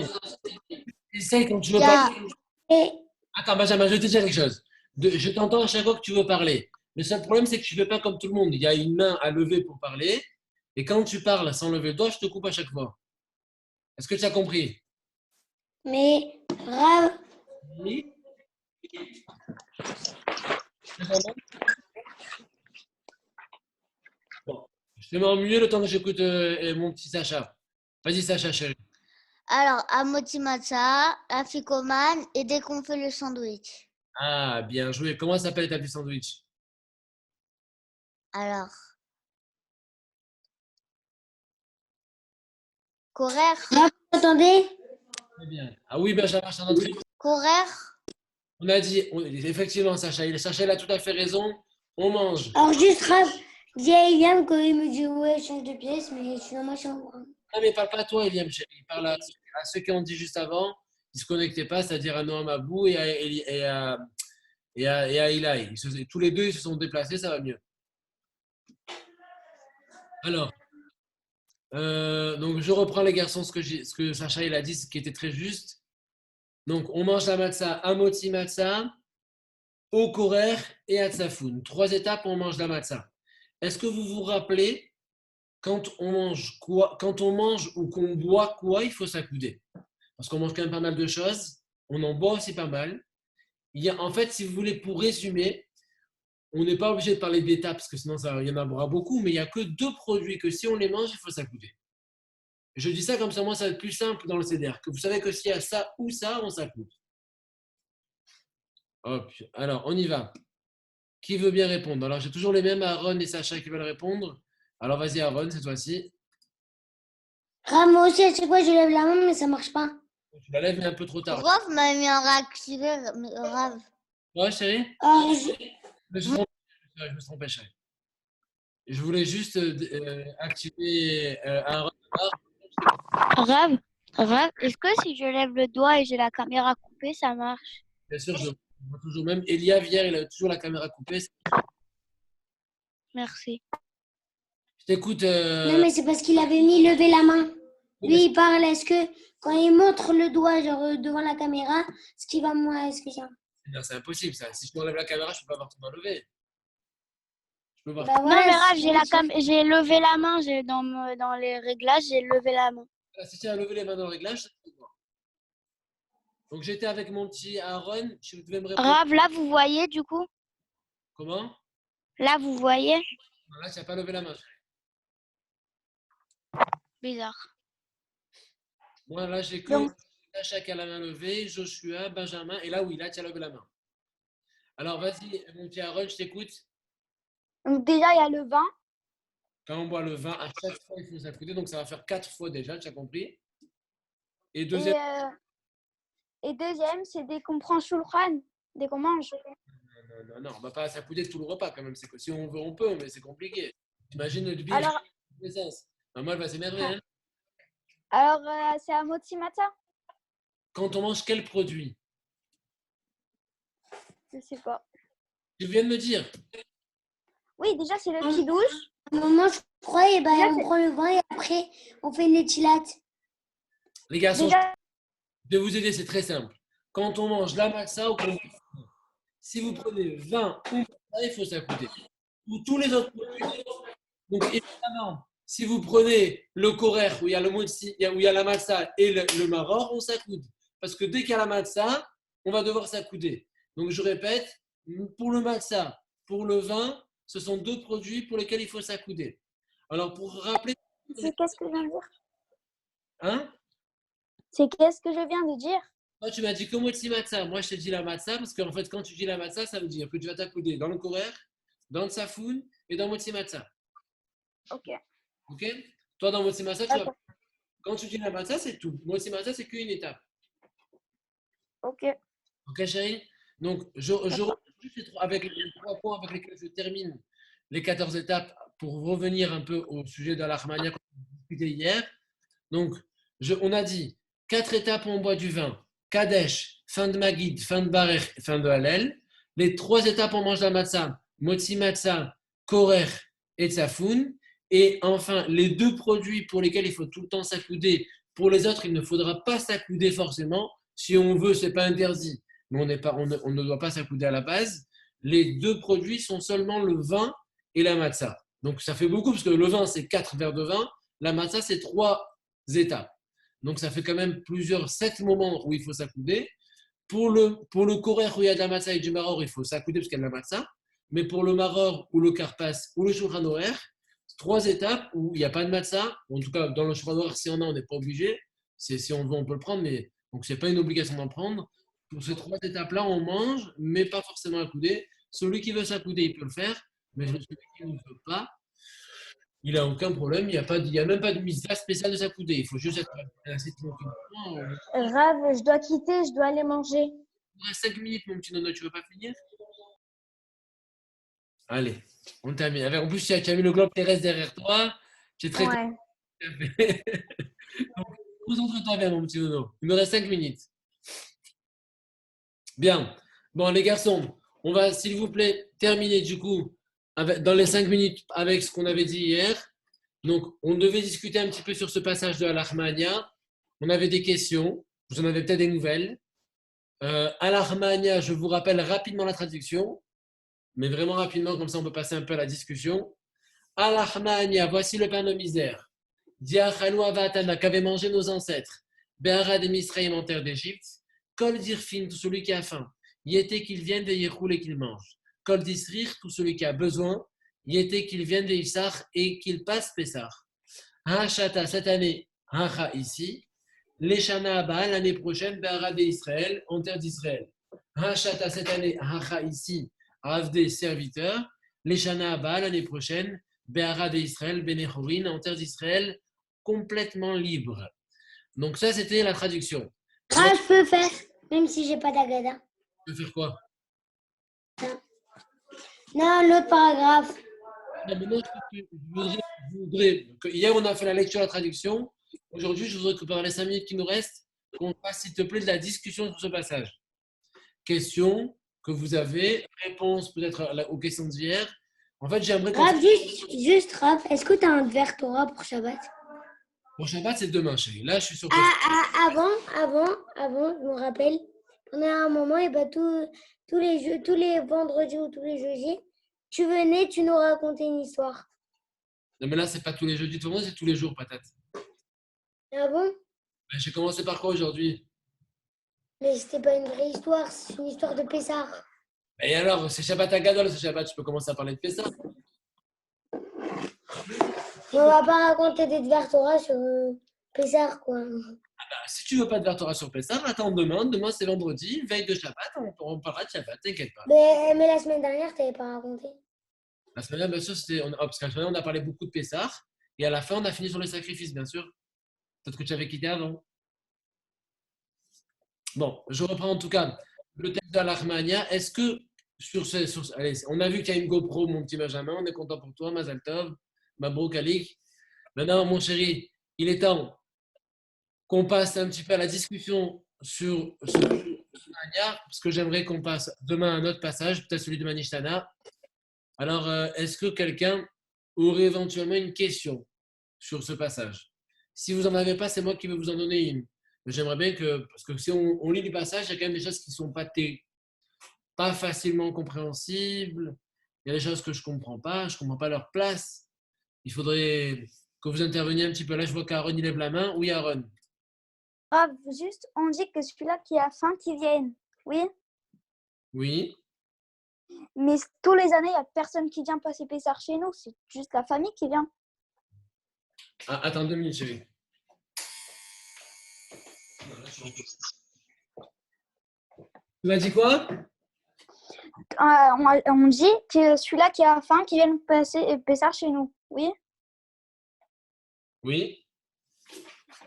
[SPEAKER 4] Essaye quand tu veux
[SPEAKER 7] il y a
[SPEAKER 4] parler.
[SPEAKER 1] Et
[SPEAKER 4] Attends, Benjamin, je vais te dire quelque chose. Je t'entends à chaque fois que tu veux parler. Le seul problème, c'est que tu ne fais pas comme tout le monde. Il y a une main à lever pour parler. Et quand tu parles sans lever le doigt, je te coupe à chaque fois. Est-ce que tu as compris?
[SPEAKER 1] mais Ra,
[SPEAKER 4] Oui. Bon. Je te mets en mieux le temps que j'écoute mon petit Sacha. Vas-y, Sacha, chérie.
[SPEAKER 7] alors, à Motimatsa, la ficomane et dès qu'on fait le sandwich.
[SPEAKER 4] Ah, bien joué. Comment s'appelle ta petite sandwich?
[SPEAKER 7] Alors, courir,
[SPEAKER 1] Ra, vous m'entendez?
[SPEAKER 4] Très bien. Ah oui, Benjamin, je t'entends très bien.
[SPEAKER 7] courir,
[SPEAKER 4] On a dit, effectivement, Sacha, il a tout à fait raison. On mange.
[SPEAKER 1] Alors juste Ra, dis à Eliam quand il me dit ouais, change de pièce, mais sinon moi je suis en train.
[SPEAKER 4] Non, mais parle pas à toi, Eliam, chérie. Il parle à ceux qui ont dit juste avant, qui ne se connectaient pas, c'est-à-dire à Noam Abou et à Ilaï. Tous les deux, ils se sont déplacés, ça va mieux. Alors, donc je reprends les garçons ce que Sacha il a dit, ce qui était très juste. Donc, on mange la matzah à moti matzah, au korer et à tsafoun. 3 étapes, on mange la matzah. Est-ce que vous vous rappelez, quand on mange quoi, quand on mange ou qu'on boit quoi, il faut s'accouder? Parce qu'on mange quand même pas mal de choses. On en boit aussi pas mal. En fait, si vous voulez, pour résumer, on n'est pas obligé de parler d'étapes parce que sinon, il y en aura beaucoup, mais il n'y a que 2 produits que si on les mange, il faut s'accouder. Je dis ça comme ça, moi, ça va être plus simple dans le CDR. Que vous savez que s'il y a ça ou ça, on s'accoude. Hop, alors, on y va. Qui veut bien répondre? Alors, j'ai toujours les mêmes, Aaron et Sacha, qui veulent répondre. Alors, vas-y, Aaron, cette fois-ci.
[SPEAKER 1] Ra, moi aussi à chaque fois je lève la main, mais ça marche pas.
[SPEAKER 4] Tu la lèves, mais un peu trop tard.
[SPEAKER 7] pourquoi vous m'avez mis en réactivé, grave?
[SPEAKER 4] Ouais, chérie?
[SPEAKER 1] Alors,
[SPEAKER 4] Je me suis trompé, chérie. Je voulais juste activer Aaron.
[SPEAKER 8] Rav, est-ce que si je lève le doigt et j'ai la caméra coupée, ça marche?
[SPEAKER 4] Bien sûr, je vois toujours même. Elia, hier, il a toujours la caméra coupée.
[SPEAKER 8] Merci.
[SPEAKER 4] Je t'écoute.
[SPEAKER 1] non mais c'est parce qu'il avait mis lever la main. Lui il parle, est-ce que quand il montre le doigt genre devant la caméra, ce qui va moi, est-ce que ça?
[SPEAKER 4] Non, c'est impossible, ça. Si je m'enlève la caméra, je ne peux pas voir ton main levée. Je peux voir.
[SPEAKER 1] Bah
[SPEAKER 8] Non,
[SPEAKER 1] voilà,
[SPEAKER 8] mais Rav,
[SPEAKER 1] c'est-
[SPEAKER 8] j'ai levé la main. Dans les réglages, j'ai levé la main.
[SPEAKER 4] Si tu as levé les mains dans le réglage, ça peut voir. Donc, j'étais avec mon petit Aaron. Tu devais me répondre.
[SPEAKER 8] Rav, là, vous voyez du coup?
[SPEAKER 4] Comment?
[SPEAKER 8] Là, vous voyez?
[SPEAKER 4] Non, là, tu n'as pas levé la main.
[SPEAKER 8] Bizarre.
[SPEAKER 4] Moi, là, j'ai que
[SPEAKER 8] Donc-
[SPEAKER 4] Sacha qui a la main levée, Joshua, Benjamin. Et là, oui, là, tu as levé la main. Alors, vas-y, mon petit Aaron, je t'écoute.
[SPEAKER 8] Donc déjà, il y a le vin.
[SPEAKER 4] Quand on boit le vin, à chaque fois, il faut s'accouder. Donc, ça va faire 4 fois déjà, tu as compris? Et deuxième.
[SPEAKER 8] Et deuxième, c'est dès qu'on prend Shulchan, dès qu'on mange.
[SPEAKER 4] Non, on ne va pas s'accouder tout le repas quand même. C'est que si on veut, on peut, mais c'est compliqué. T'imagines notre vie.
[SPEAKER 8] Alors,
[SPEAKER 4] Maman, elle va s'énerver. Hein.
[SPEAKER 8] c'est à Moti Matza?
[SPEAKER 4] Quand on mange quel produit?
[SPEAKER 8] Je sais pas.
[SPEAKER 4] Tu viens de me dire.
[SPEAKER 8] Oui, déjà, c'est le kidouche.
[SPEAKER 1] À un moment, je crois, et ben,
[SPEAKER 8] Déjà,
[SPEAKER 1] on
[SPEAKER 8] c'est-
[SPEAKER 1] prend le vin et après, on fait une étilate.
[SPEAKER 4] Les garçons,
[SPEAKER 8] Déjà,
[SPEAKER 4] je vais vous aider, c'est très simple. Quand on mange la matzah ou qu'on si vous prenez vin ou matzah, il faut s'accouder. Ou tous les autres produits. Donc, évidemment, si vous prenez le korer où il y a le motzi, où il y a la matzah et le maror, on s'accoude. Parce que dès qu'il y a la matzah, on va devoir s'accouder. Donc, je répète, pour le matzah, pour le vin, ce sont deux produits pour lesquels il faut s'accouder. Alors, pour rappeler,
[SPEAKER 8] c'est qu'est-ce que je viens de dire?
[SPEAKER 4] hein?
[SPEAKER 8] C'est qu'est-ce que je viens de dire?
[SPEAKER 4] Toi, tu m'as dit que motzi matzah. Moi, je te dis la matzah parce qu'en fait, quand tu dis la matzah, ça veut dire que tu vas t'accouder dans le korer, dans le safoun et dans motzi matzah.
[SPEAKER 8] Ok.
[SPEAKER 4] Ok? Toi, dans motzi matzah, tu vas.
[SPEAKER 8] D'accord.
[SPEAKER 4] Quand tu dis la matzah, c'est tout. Motzi matzah, c'est qu'une étape.
[SPEAKER 8] Ok.
[SPEAKER 4] Ok, chérie? Donc, je reprends juste avec les 3 points avec lesquels je termine les 14 étapes pour revenir un peu au sujet de l'Armania qu'on a discuté hier. Donc, on a dit 4 étapes où on boit du vin. Kadesh, fin de Magid, fin de Barech, fin de Hallel. Les 3 étapes où on mange la matzah, motzi matzah, korer et tsafoun. Et enfin, les 2 produits pour lesquels il faut tout le temps s'accouder. Pour les autres, il ne faudra pas s'accouder forcément. Si on veut, ce n'est pas interdit, mais on ne doit pas s'accouder à la base. Les 2 produits sont seulement le vin et la matzah. Donc, ça fait beaucoup parce que le vin, c'est 4 verres de vin. La matzah, c'est 3 étapes. Donc, ça fait quand même 7 moments où il faut s'accouder. Pour le korer où il y a de la matzah et du maror, il faut s'accouder parce qu'il y a de la matzah. Mais pour le maror ou le karpas ou le shulchan aruch, 3 étapes où il n'y a pas de matzah. En tout cas, dans le shulchan aruch, si on a, on n'est pas obligé. Si on veut, on peut le prendre, mais donc ce n'est pas une obligation d'en prendre. Pour ces 3 étapes-là, on mange, mais pas forcément accouder. Celui qui veut s'accouder, il peut le faire, mais celui qui ne veut pas, il n'a aucun problème. Il n'y a même pas de mise spéciale de s'accouder. Il faut juste être assez tranquille.
[SPEAKER 5] Rav, je dois quitter, je dois aller manger.
[SPEAKER 4] Il reste 5 minutes, mon petit nono, tu ne veux pas finir? Allez, on termine. En plus, tu as mis le globe terrestre derrière toi. Tu es très
[SPEAKER 5] Ouais.
[SPEAKER 4] Donc, concentre-toi bien, mon petit nono. Il me reste 5 minutes. Bien. Bon, les garçons, on va, s'il vous plaît, terminer du coup dans les 5 minutes avec ce qu'on avait dit hier. Donc, on devait discuter un petit peu sur ce passage de Al-Rahmania. On avait des questions. Vous en avez peut-être des nouvelles. Al-Rahmania, je vous rappelle rapidement la traduction, mais vraiment rapidement, comme ça on peut passer un peu à la discussion. Al-Rahmania, voici le pain de misère. Diachalou avatana, qu'avaient mangé nos ancêtres. Be'arad et Misraïm en terre d'Égypte. Kol dirfin, tout celui qui a faim. Yété qu'il vienne de Yehoul et qu'il mange. Kol disrir, tout celui qui a besoin. Yété qu'il vienne de Issar et qu'il passe Pessar. Hachata, cette année, Hacha ici. L'Eshana Abba, l'année prochaine, Be'arad et Israël, en terre d'Israël. Hachata, cette année, Hacha ici, Avdé, serviteur. L'Eshana Abba, l'année prochaine, Be'arad et Israël, Benechorin, en terre d'Israël, complètement libre. Donc ça, c'était la traduction.
[SPEAKER 1] Ah, je peux faire, même si j'ai pas d'agada.
[SPEAKER 4] Tu veux faire quoi?
[SPEAKER 1] Non, l'autre paragraphe.
[SPEAKER 4] Non, maintenant, hier, on a fait la lecture et la traduction. Aujourd'hui, je voudrais que pendant les 5 minutes qui nous restent, qu'on fasse, s'il te plaît, de la discussion sur ce passage. Questions que vous avez, réponses peut-être aux questions d'hier. En fait, j'aimerais qu'on...
[SPEAKER 1] Raph, juste Raph, est-ce que tu as un verre Torah pour Shabbat?
[SPEAKER 4] Pour Shabbat, c'est demain, chérie. Là, je suis sur...
[SPEAKER 1] Avant, je me rappelle, pendant un moment, et ben, tous les vendredis ou tous les jeudis, tu venais, tu nous racontais une histoire.
[SPEAKER 4] Non, mais là, c'est pas tous les jeudis, tout le monde, c'est tous les jours, patate.
[SPEAKER 1] Ah bon?
[SPEAKER 4] Ben, j'ai commencé par quoi aujourd'hui?
[SPEAKER 1] Mais c'était pas une vraie histoire, c'est une histoire de Pessah.
[SPEAKER 4] Et alors, c'est Shabbat à Gadol, c'est Shabbat, je peux commencer à parler de Pessah.
[SPEAKER 1] On va pas raconter des vers Torah sur Pessah, quoi.
[SPEAKER 4] Si tu veux pas de vers Torah sur Pessah, attends demain. Demain, c'est vendredi, veille de Shabbat, on parlera de Shabbat, t'inquiète pas.
[SPEAKER 1] Mais la semaine dernière, tu n'avais pas raconté.
[SPEAKER 4] La semaine dernière, bien sûr, parce qu'à la semaine dernière, on a parlé beaucoup de Pessah, et à la fin, on a fini sur les sacrifices, bien sûr. Peut-être que tu avais quitté avant. Bon, je reprends en tout cas le texte de l'Armania. Est-ce que allez, on a vu qu'il y a une GoPro, mon petit Benjamin, on est content pour toi, Mazal Tov, Mabrouk Alik. Maintenant, mon chéri, il est temps qu'on passe un petit peu à la discussion sur ce Armania, parce que j'aimerais qu'on passe demain à un autre passage, peut-être celui de Manishtana. Alors, est-ce que quelqu'un aurait éventuellement une question sur ce passage? Si vous n'en avez pas, c'est moi qui vais vous en donner une. Mais j'aimerais bien que, parce que si on lit du passage, il y a quand même des choses qui ne sont pas facilement compréhensibles. Il y a des choses que je ne comprends pas leur place. Il faudrait que vous interveniez un petit peu. Là, je vois qu'Aaron, il lève la main. Oui, Aaron.
[SPEAKER 8] Ah, juste, on dit que celui-là qui a faim, qui vienne. Oui.
[SPEAKER 4] Oui.
[SPEAKER 8] Mais tous les années, il n'y a personne qui vient passer Pessah chez nous. C'est juste la famille qui vient.
[SPEAKER 4] Ah, attends 2 minutes, chérie. Tu m'as dit quoi?
[SPEAKER 8] On dit que celui-là qui a faim, qui vient passer Pessah chez nous. Oui.
[SPEAKER 4] Oui.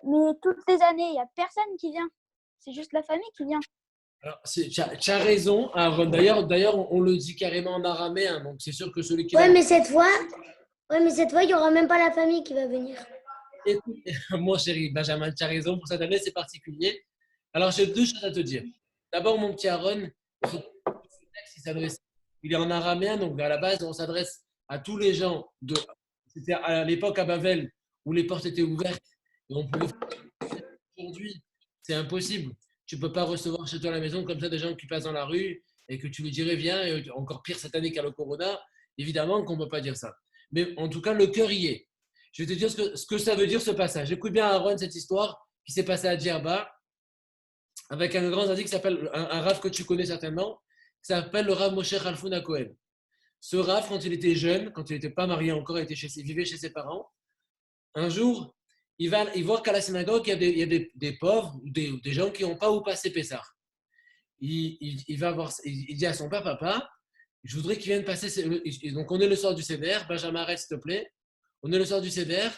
[SPEAKER 8] Mais toutes les années, il n'y a personne qui vient. C'est juste la famille qui vient.
[SPEAKER 4] Alors, tu as raison, Aaron. D'ailleurs, on le dit carrément en araméen. Donc, c'est sûr que celui qui
[SPEAKER 1] Ouais,
[SPEAKER 4] va...
[SPEAKER 1] mais cette fois, il n'y aura même pas la famille qui va venir.
[SPEAKER 4] Écoute, mon chéri Benjamin, tu as raison. Pour cette année, c'est particulier. Alors, j'ai 2 choses à te dire. D'abord, mon petit Aaron, il est en araméen. Donc, à la base, on s'adresse à tous les gens. C'était à l'époque à Bavel où les portes étaient ouvertes. Et on pouvait faire. Aujourd'hui, c'est impossible. Tu ne peux pas recevoir chez toi à la maison comme ça des gens qui passent dans la rue et que tu lui dirais viens, et encore pire cette année qu'à le corona, évidemment qu'on ne peut pas dire ça. Mais en tout cas, le cœur y est. Je vais te dire ce que ça veut dire ce passage. Écoute bien, Aaron, cette histoire qui s'est passée à Djerba avec un grand tzaddik qui s'appelle, un Rav que tu connais certainement, qui s'appelle le Rav Moshe Khalfouna Cohen. Ce Rav, quand il était jeune, quand il n'était pas marié encore, il vivait chez ses parents, un jour, il voit qu'à la synagogue, il y a des pauvres, des gens qui n'ont pas où passer Pessah. Il va voir, il dit à son papa, je voudrais qu'il vienne passer. Donc, on est le soir du Seder. Benjamin, arrête, s'il te plaît. On est le soir du Seder.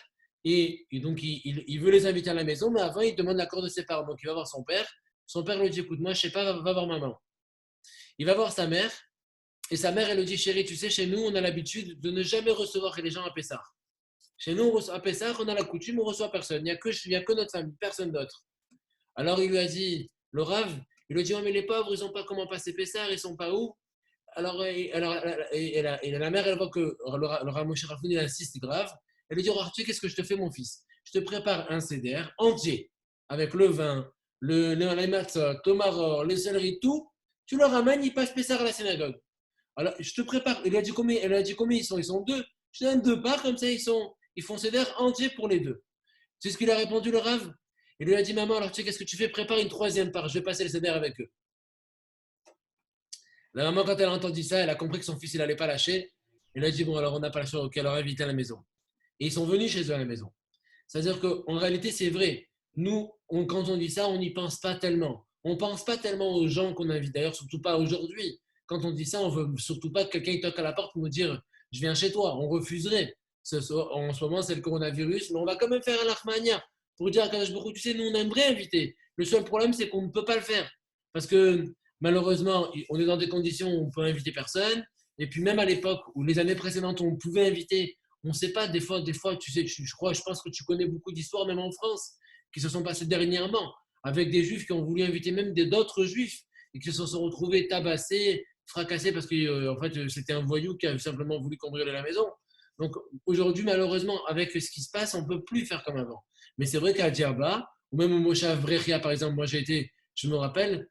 [SPEAKER 4] Et donc, il veut les inviter à la maison, mais avant, il demande l'accord de ses parents. Donc, il va voir son père. Son père lui dit, écoute, moi, je ne sais pas, va voir maman. Il va voir sa mère. Et sa mère, elle lui dit, chérie, tu sais, chez nous, on a l'habitude de ne jamais recevoir les gens à Pessah. Chez nous, à Pessah, on a la coutume, on ne reçoit personne. Il n'y a que notre famille, personne d'autre. Alors, il lui a dit, le Rav, il lui a dit, oh, mais les pauvres, ils n'ont pas comment passer Pessah, ils ne sont pas où? Alors, la mère, elle voit que le Rav Moshe Khalfoun, il insiste grave. Elle lui dit, oh, tu sais, qu'est-ce que je te fais, mon fils? Je te prépare un seder entier, avec le vin, les matzot, le maror, les céleris, tout. Tu leur ramènes, ils passent Pessah à la synagogue. Alors, je te prépare. Elle a dit combien ils sont? Ils sont 2. Je te donne 2 parts, comme ça, ils font seder entier pour les 2. C'est ce qu'il a répondu, le Rav. Il lui a dit, maman, alors tu sais, qu'est-ce que tu fais? Prépare une 3e part. Je vais passer le seder avec eux. La maman, quand elle a entendu ça, elle a compris que son fils, il n'allait pas lâcher. Elle a dit, bon, alors on n'a pas le choix, ok, alors invité à la maison. Et ils sont venus chez eux à la maison. C'est-à-dire qu'en réalité, c'est vrai. Nous, quand on dit ça, on n'y pense pas tellement. On ne pense pas tellement aux gens qu'on invite. D'ailleurs, surtout pas aujourd'hui. Quand on dit ça, on ne veut surtout pas que quelqu'un toque à la porte pour nous dire, je viens chez toi. On refuserait. En ce moment, c'est le coronavirus. Mais on va quand même faire un Rahmania pour dire à Kadosh Baruch Hu, tu sais, nous, on aimerait inviter. Le seul problème, c'est qu'on ne peut pas le faire. Parce que malheureusement, on est dans des conditions où on peut inviter personne. Et puis même à l'époque où les années précédentes, on pouvait inviter, on ne sait pas, des fois, tu sais, je pense que tu connais beaucoup d'histoires, même en France, qui se sont passées dernièrement, avec des juifs qui ont voulu inviter même d'autres juifs et qui se sont retrouvés tabassés, fracassés parce que en fait, c'était un voyou qui a simplement voulu cambrioler la maison. Donc aujourd'hui, malheureusement, avec ce qui se passe, on ne peut plus faire comme avant. Mais c'est vrai qu'à Djerba, ou même au Moshav Brechia, par exemple, moi je me rappelle,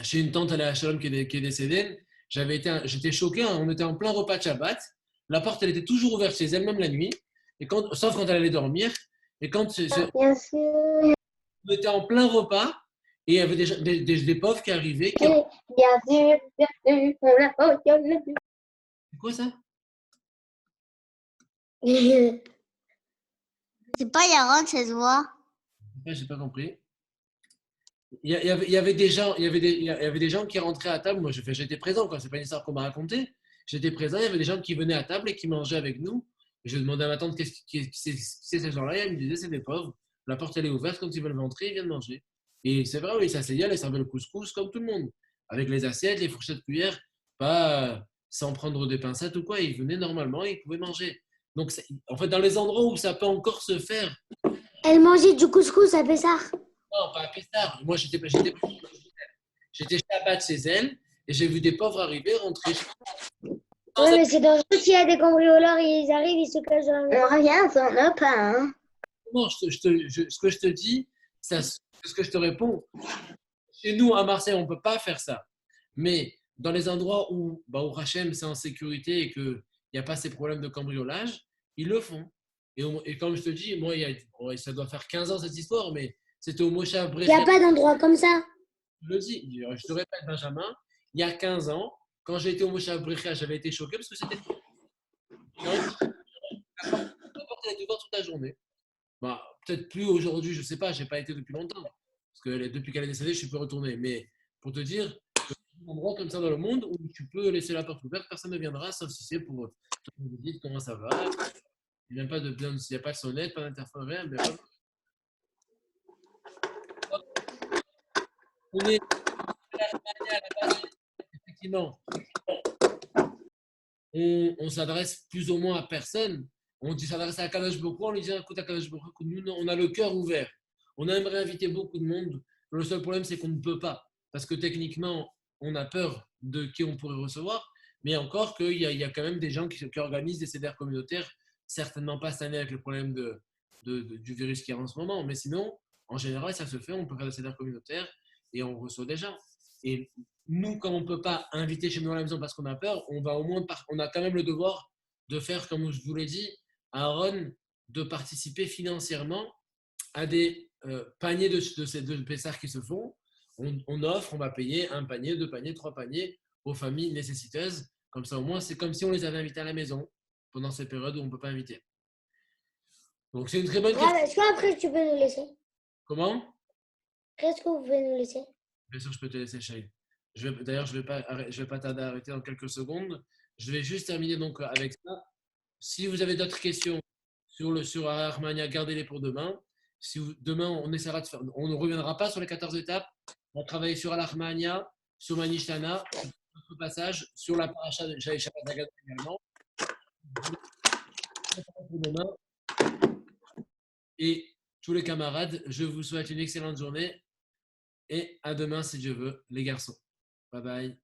[SPEAKER 4] chez une tante à la Shalom qui est décédée, j'étais choqué, hein, on était en plein repas de Shabbat, la porte elle était toujours ouverte chez elle, même la nuit, sauf quand elle allait dormir, et quand
[SPEAKER 1] Bien sûr.
[SPEAKER 4] on était en plein repas, et il y avait des pauvres qui arrivaient.
[SPEAKER 1] Bien sûr,
[SPEAKER 4] C'est quoi ça?
[SPEAKER 7] C'est pas Yaron, cette voix.
[SPEAKER 4] J'ai pas compris. Il y avait des gens qui rentraient à table. Moi, j'étais présent, quoi. C'est pas une histoire qu'on m'a racontée. J'étais présent. Il y avait des gens qui venaient à table et qui mangeaient avec nous. Et je demandais à ma tante qu'est-ce que c'est ces gens-là. Et elle me disait c'est des pauvres. La porte elle est ouverte. Quand ils veulent rentrer, ils viennent manger. Et c'est vrai, oui, ça s'asseyaient, ils servaient le couscous comme tout le monde, avec les assiettes, les fourchettes, cuillères, pas sans prendre des pincettes ou quoi. Ils venaient normalement et ils pouvaient manger. Donc, en fait, dans les endroits où ça peut encore se faire.
[SPEAKER 1] Elle mangeait du couscous à Pessah.
[SPEAKER 4] Non, pas à Pessah. Moi, j'étais Shabbat chez elle et j'ai vu des pauvres arriver, rentrer.
[SPEAKER 1] Ouais, mais c'est dangereux s'il y a des cambrioleurs, ils arrivent, ils se cachent dans la maison.
[SPEAKER 7] Rien, on n'a pas. Hein.
[SPEAKER 4] Non, ce que je te dis, c'est ce que je te réponds. Chez nous, à Marseille, on ne peut pas faire ça. Mais dans les endroits où Hachem, c'est en sécurité et qu'il n'y a pas ces problèmes de cambriolage, ils le font. Et comme je te dis, moi, ça doit faire 15 ans cette histoire, mais c'était au Moshav
[SPEAKER 1] Il
[SPEAKER 4] Brecha.
[SPEAKER 1] n'y a pas d'endroit comme ça.
[SPEAKER 4] Je le dis, je te répète, Benjamin, il y a 15 ans, quand j'ai été au Moshav Brecha, j'avais été choqué parce que c'était. Elle était ouverte toute la journée. Bah, peut-être plus aujourd'hui, je ne sais pas, je n'ai pas été depuis longtemps. Parce que depuis qu'elle est décédée, je suis plus retourné. Mais pour te dire, il y a des endroits comme ça dans le monde où tu peux laisser la porte ouverte, personne ne viendra, sauf si c'est pour te dire comment ça va. Il n'y a pas de sonnette, pas d'interphone, rien. Mais on est à la base, effectivement. On s'adresse plus ou moins à personne. On s'adresse à Kadosh Boko, on lui dit écoute, à Kadosh Boko, nous, on a le cœur ouvert. On aimerait inviter beaucoup de monde. Le seul problème, c'est qu'on ne peut pas. Parce que techniquement, on a peur de qui on pourrait recevoir. Mais encore qu'il y a quand même des gens qui organisent des CDR communautaires. Certainement pas cette année avec le problème du virus qui est en ce moment. Mais sinon, en général, ça se fait. On peut faire des CDR communautaires et on reçoit des gens. Et nous, quand on ne peut pas inviter chez nous à la maison parce qu'on a peur, on a quand même le devoir de faire, comme je vous l'ai dit, à Aaron, de participer financièrement à des paniers de ces deux Pessar qui se font. On offre, on va payer un panier, 2 paniers, 3 paniers aux familles nécessiteuses. Comme ça, au moins, c'est comme si on les avait invités à la maison pendant ces périodes où on ne peut pas inviter. Donc, c'est une très bonne question.
[SPEAKER 1] Est-ce qu'après, tu peux nous laisser?
[SPEAKER 4] Comment?
[SPEAKER 1] Est-ce que vous pouvez nous laisser?
[SPEAKER 4] Bien sûr, je peux te laisser, Chérie. D'ailleurs, je vais pas tarder à arrêter dans quelques secondes. Je vais juste terminer donc avec ça. Si vous avez d'autres questions sur Armania, gardez-les pour demain. Demain, on essaiera de faire. On ne reviendra pas sur les 14 étapes. On va travailler sur Al-Armania, sur Manishtana, notre passage, sur la paracha de Jaï Shabbat Dagan également. Pour demain. Et tous les camarades, je vous souhaite une excellente journée et à demain si Dieu veut, les garçons. Bye bye.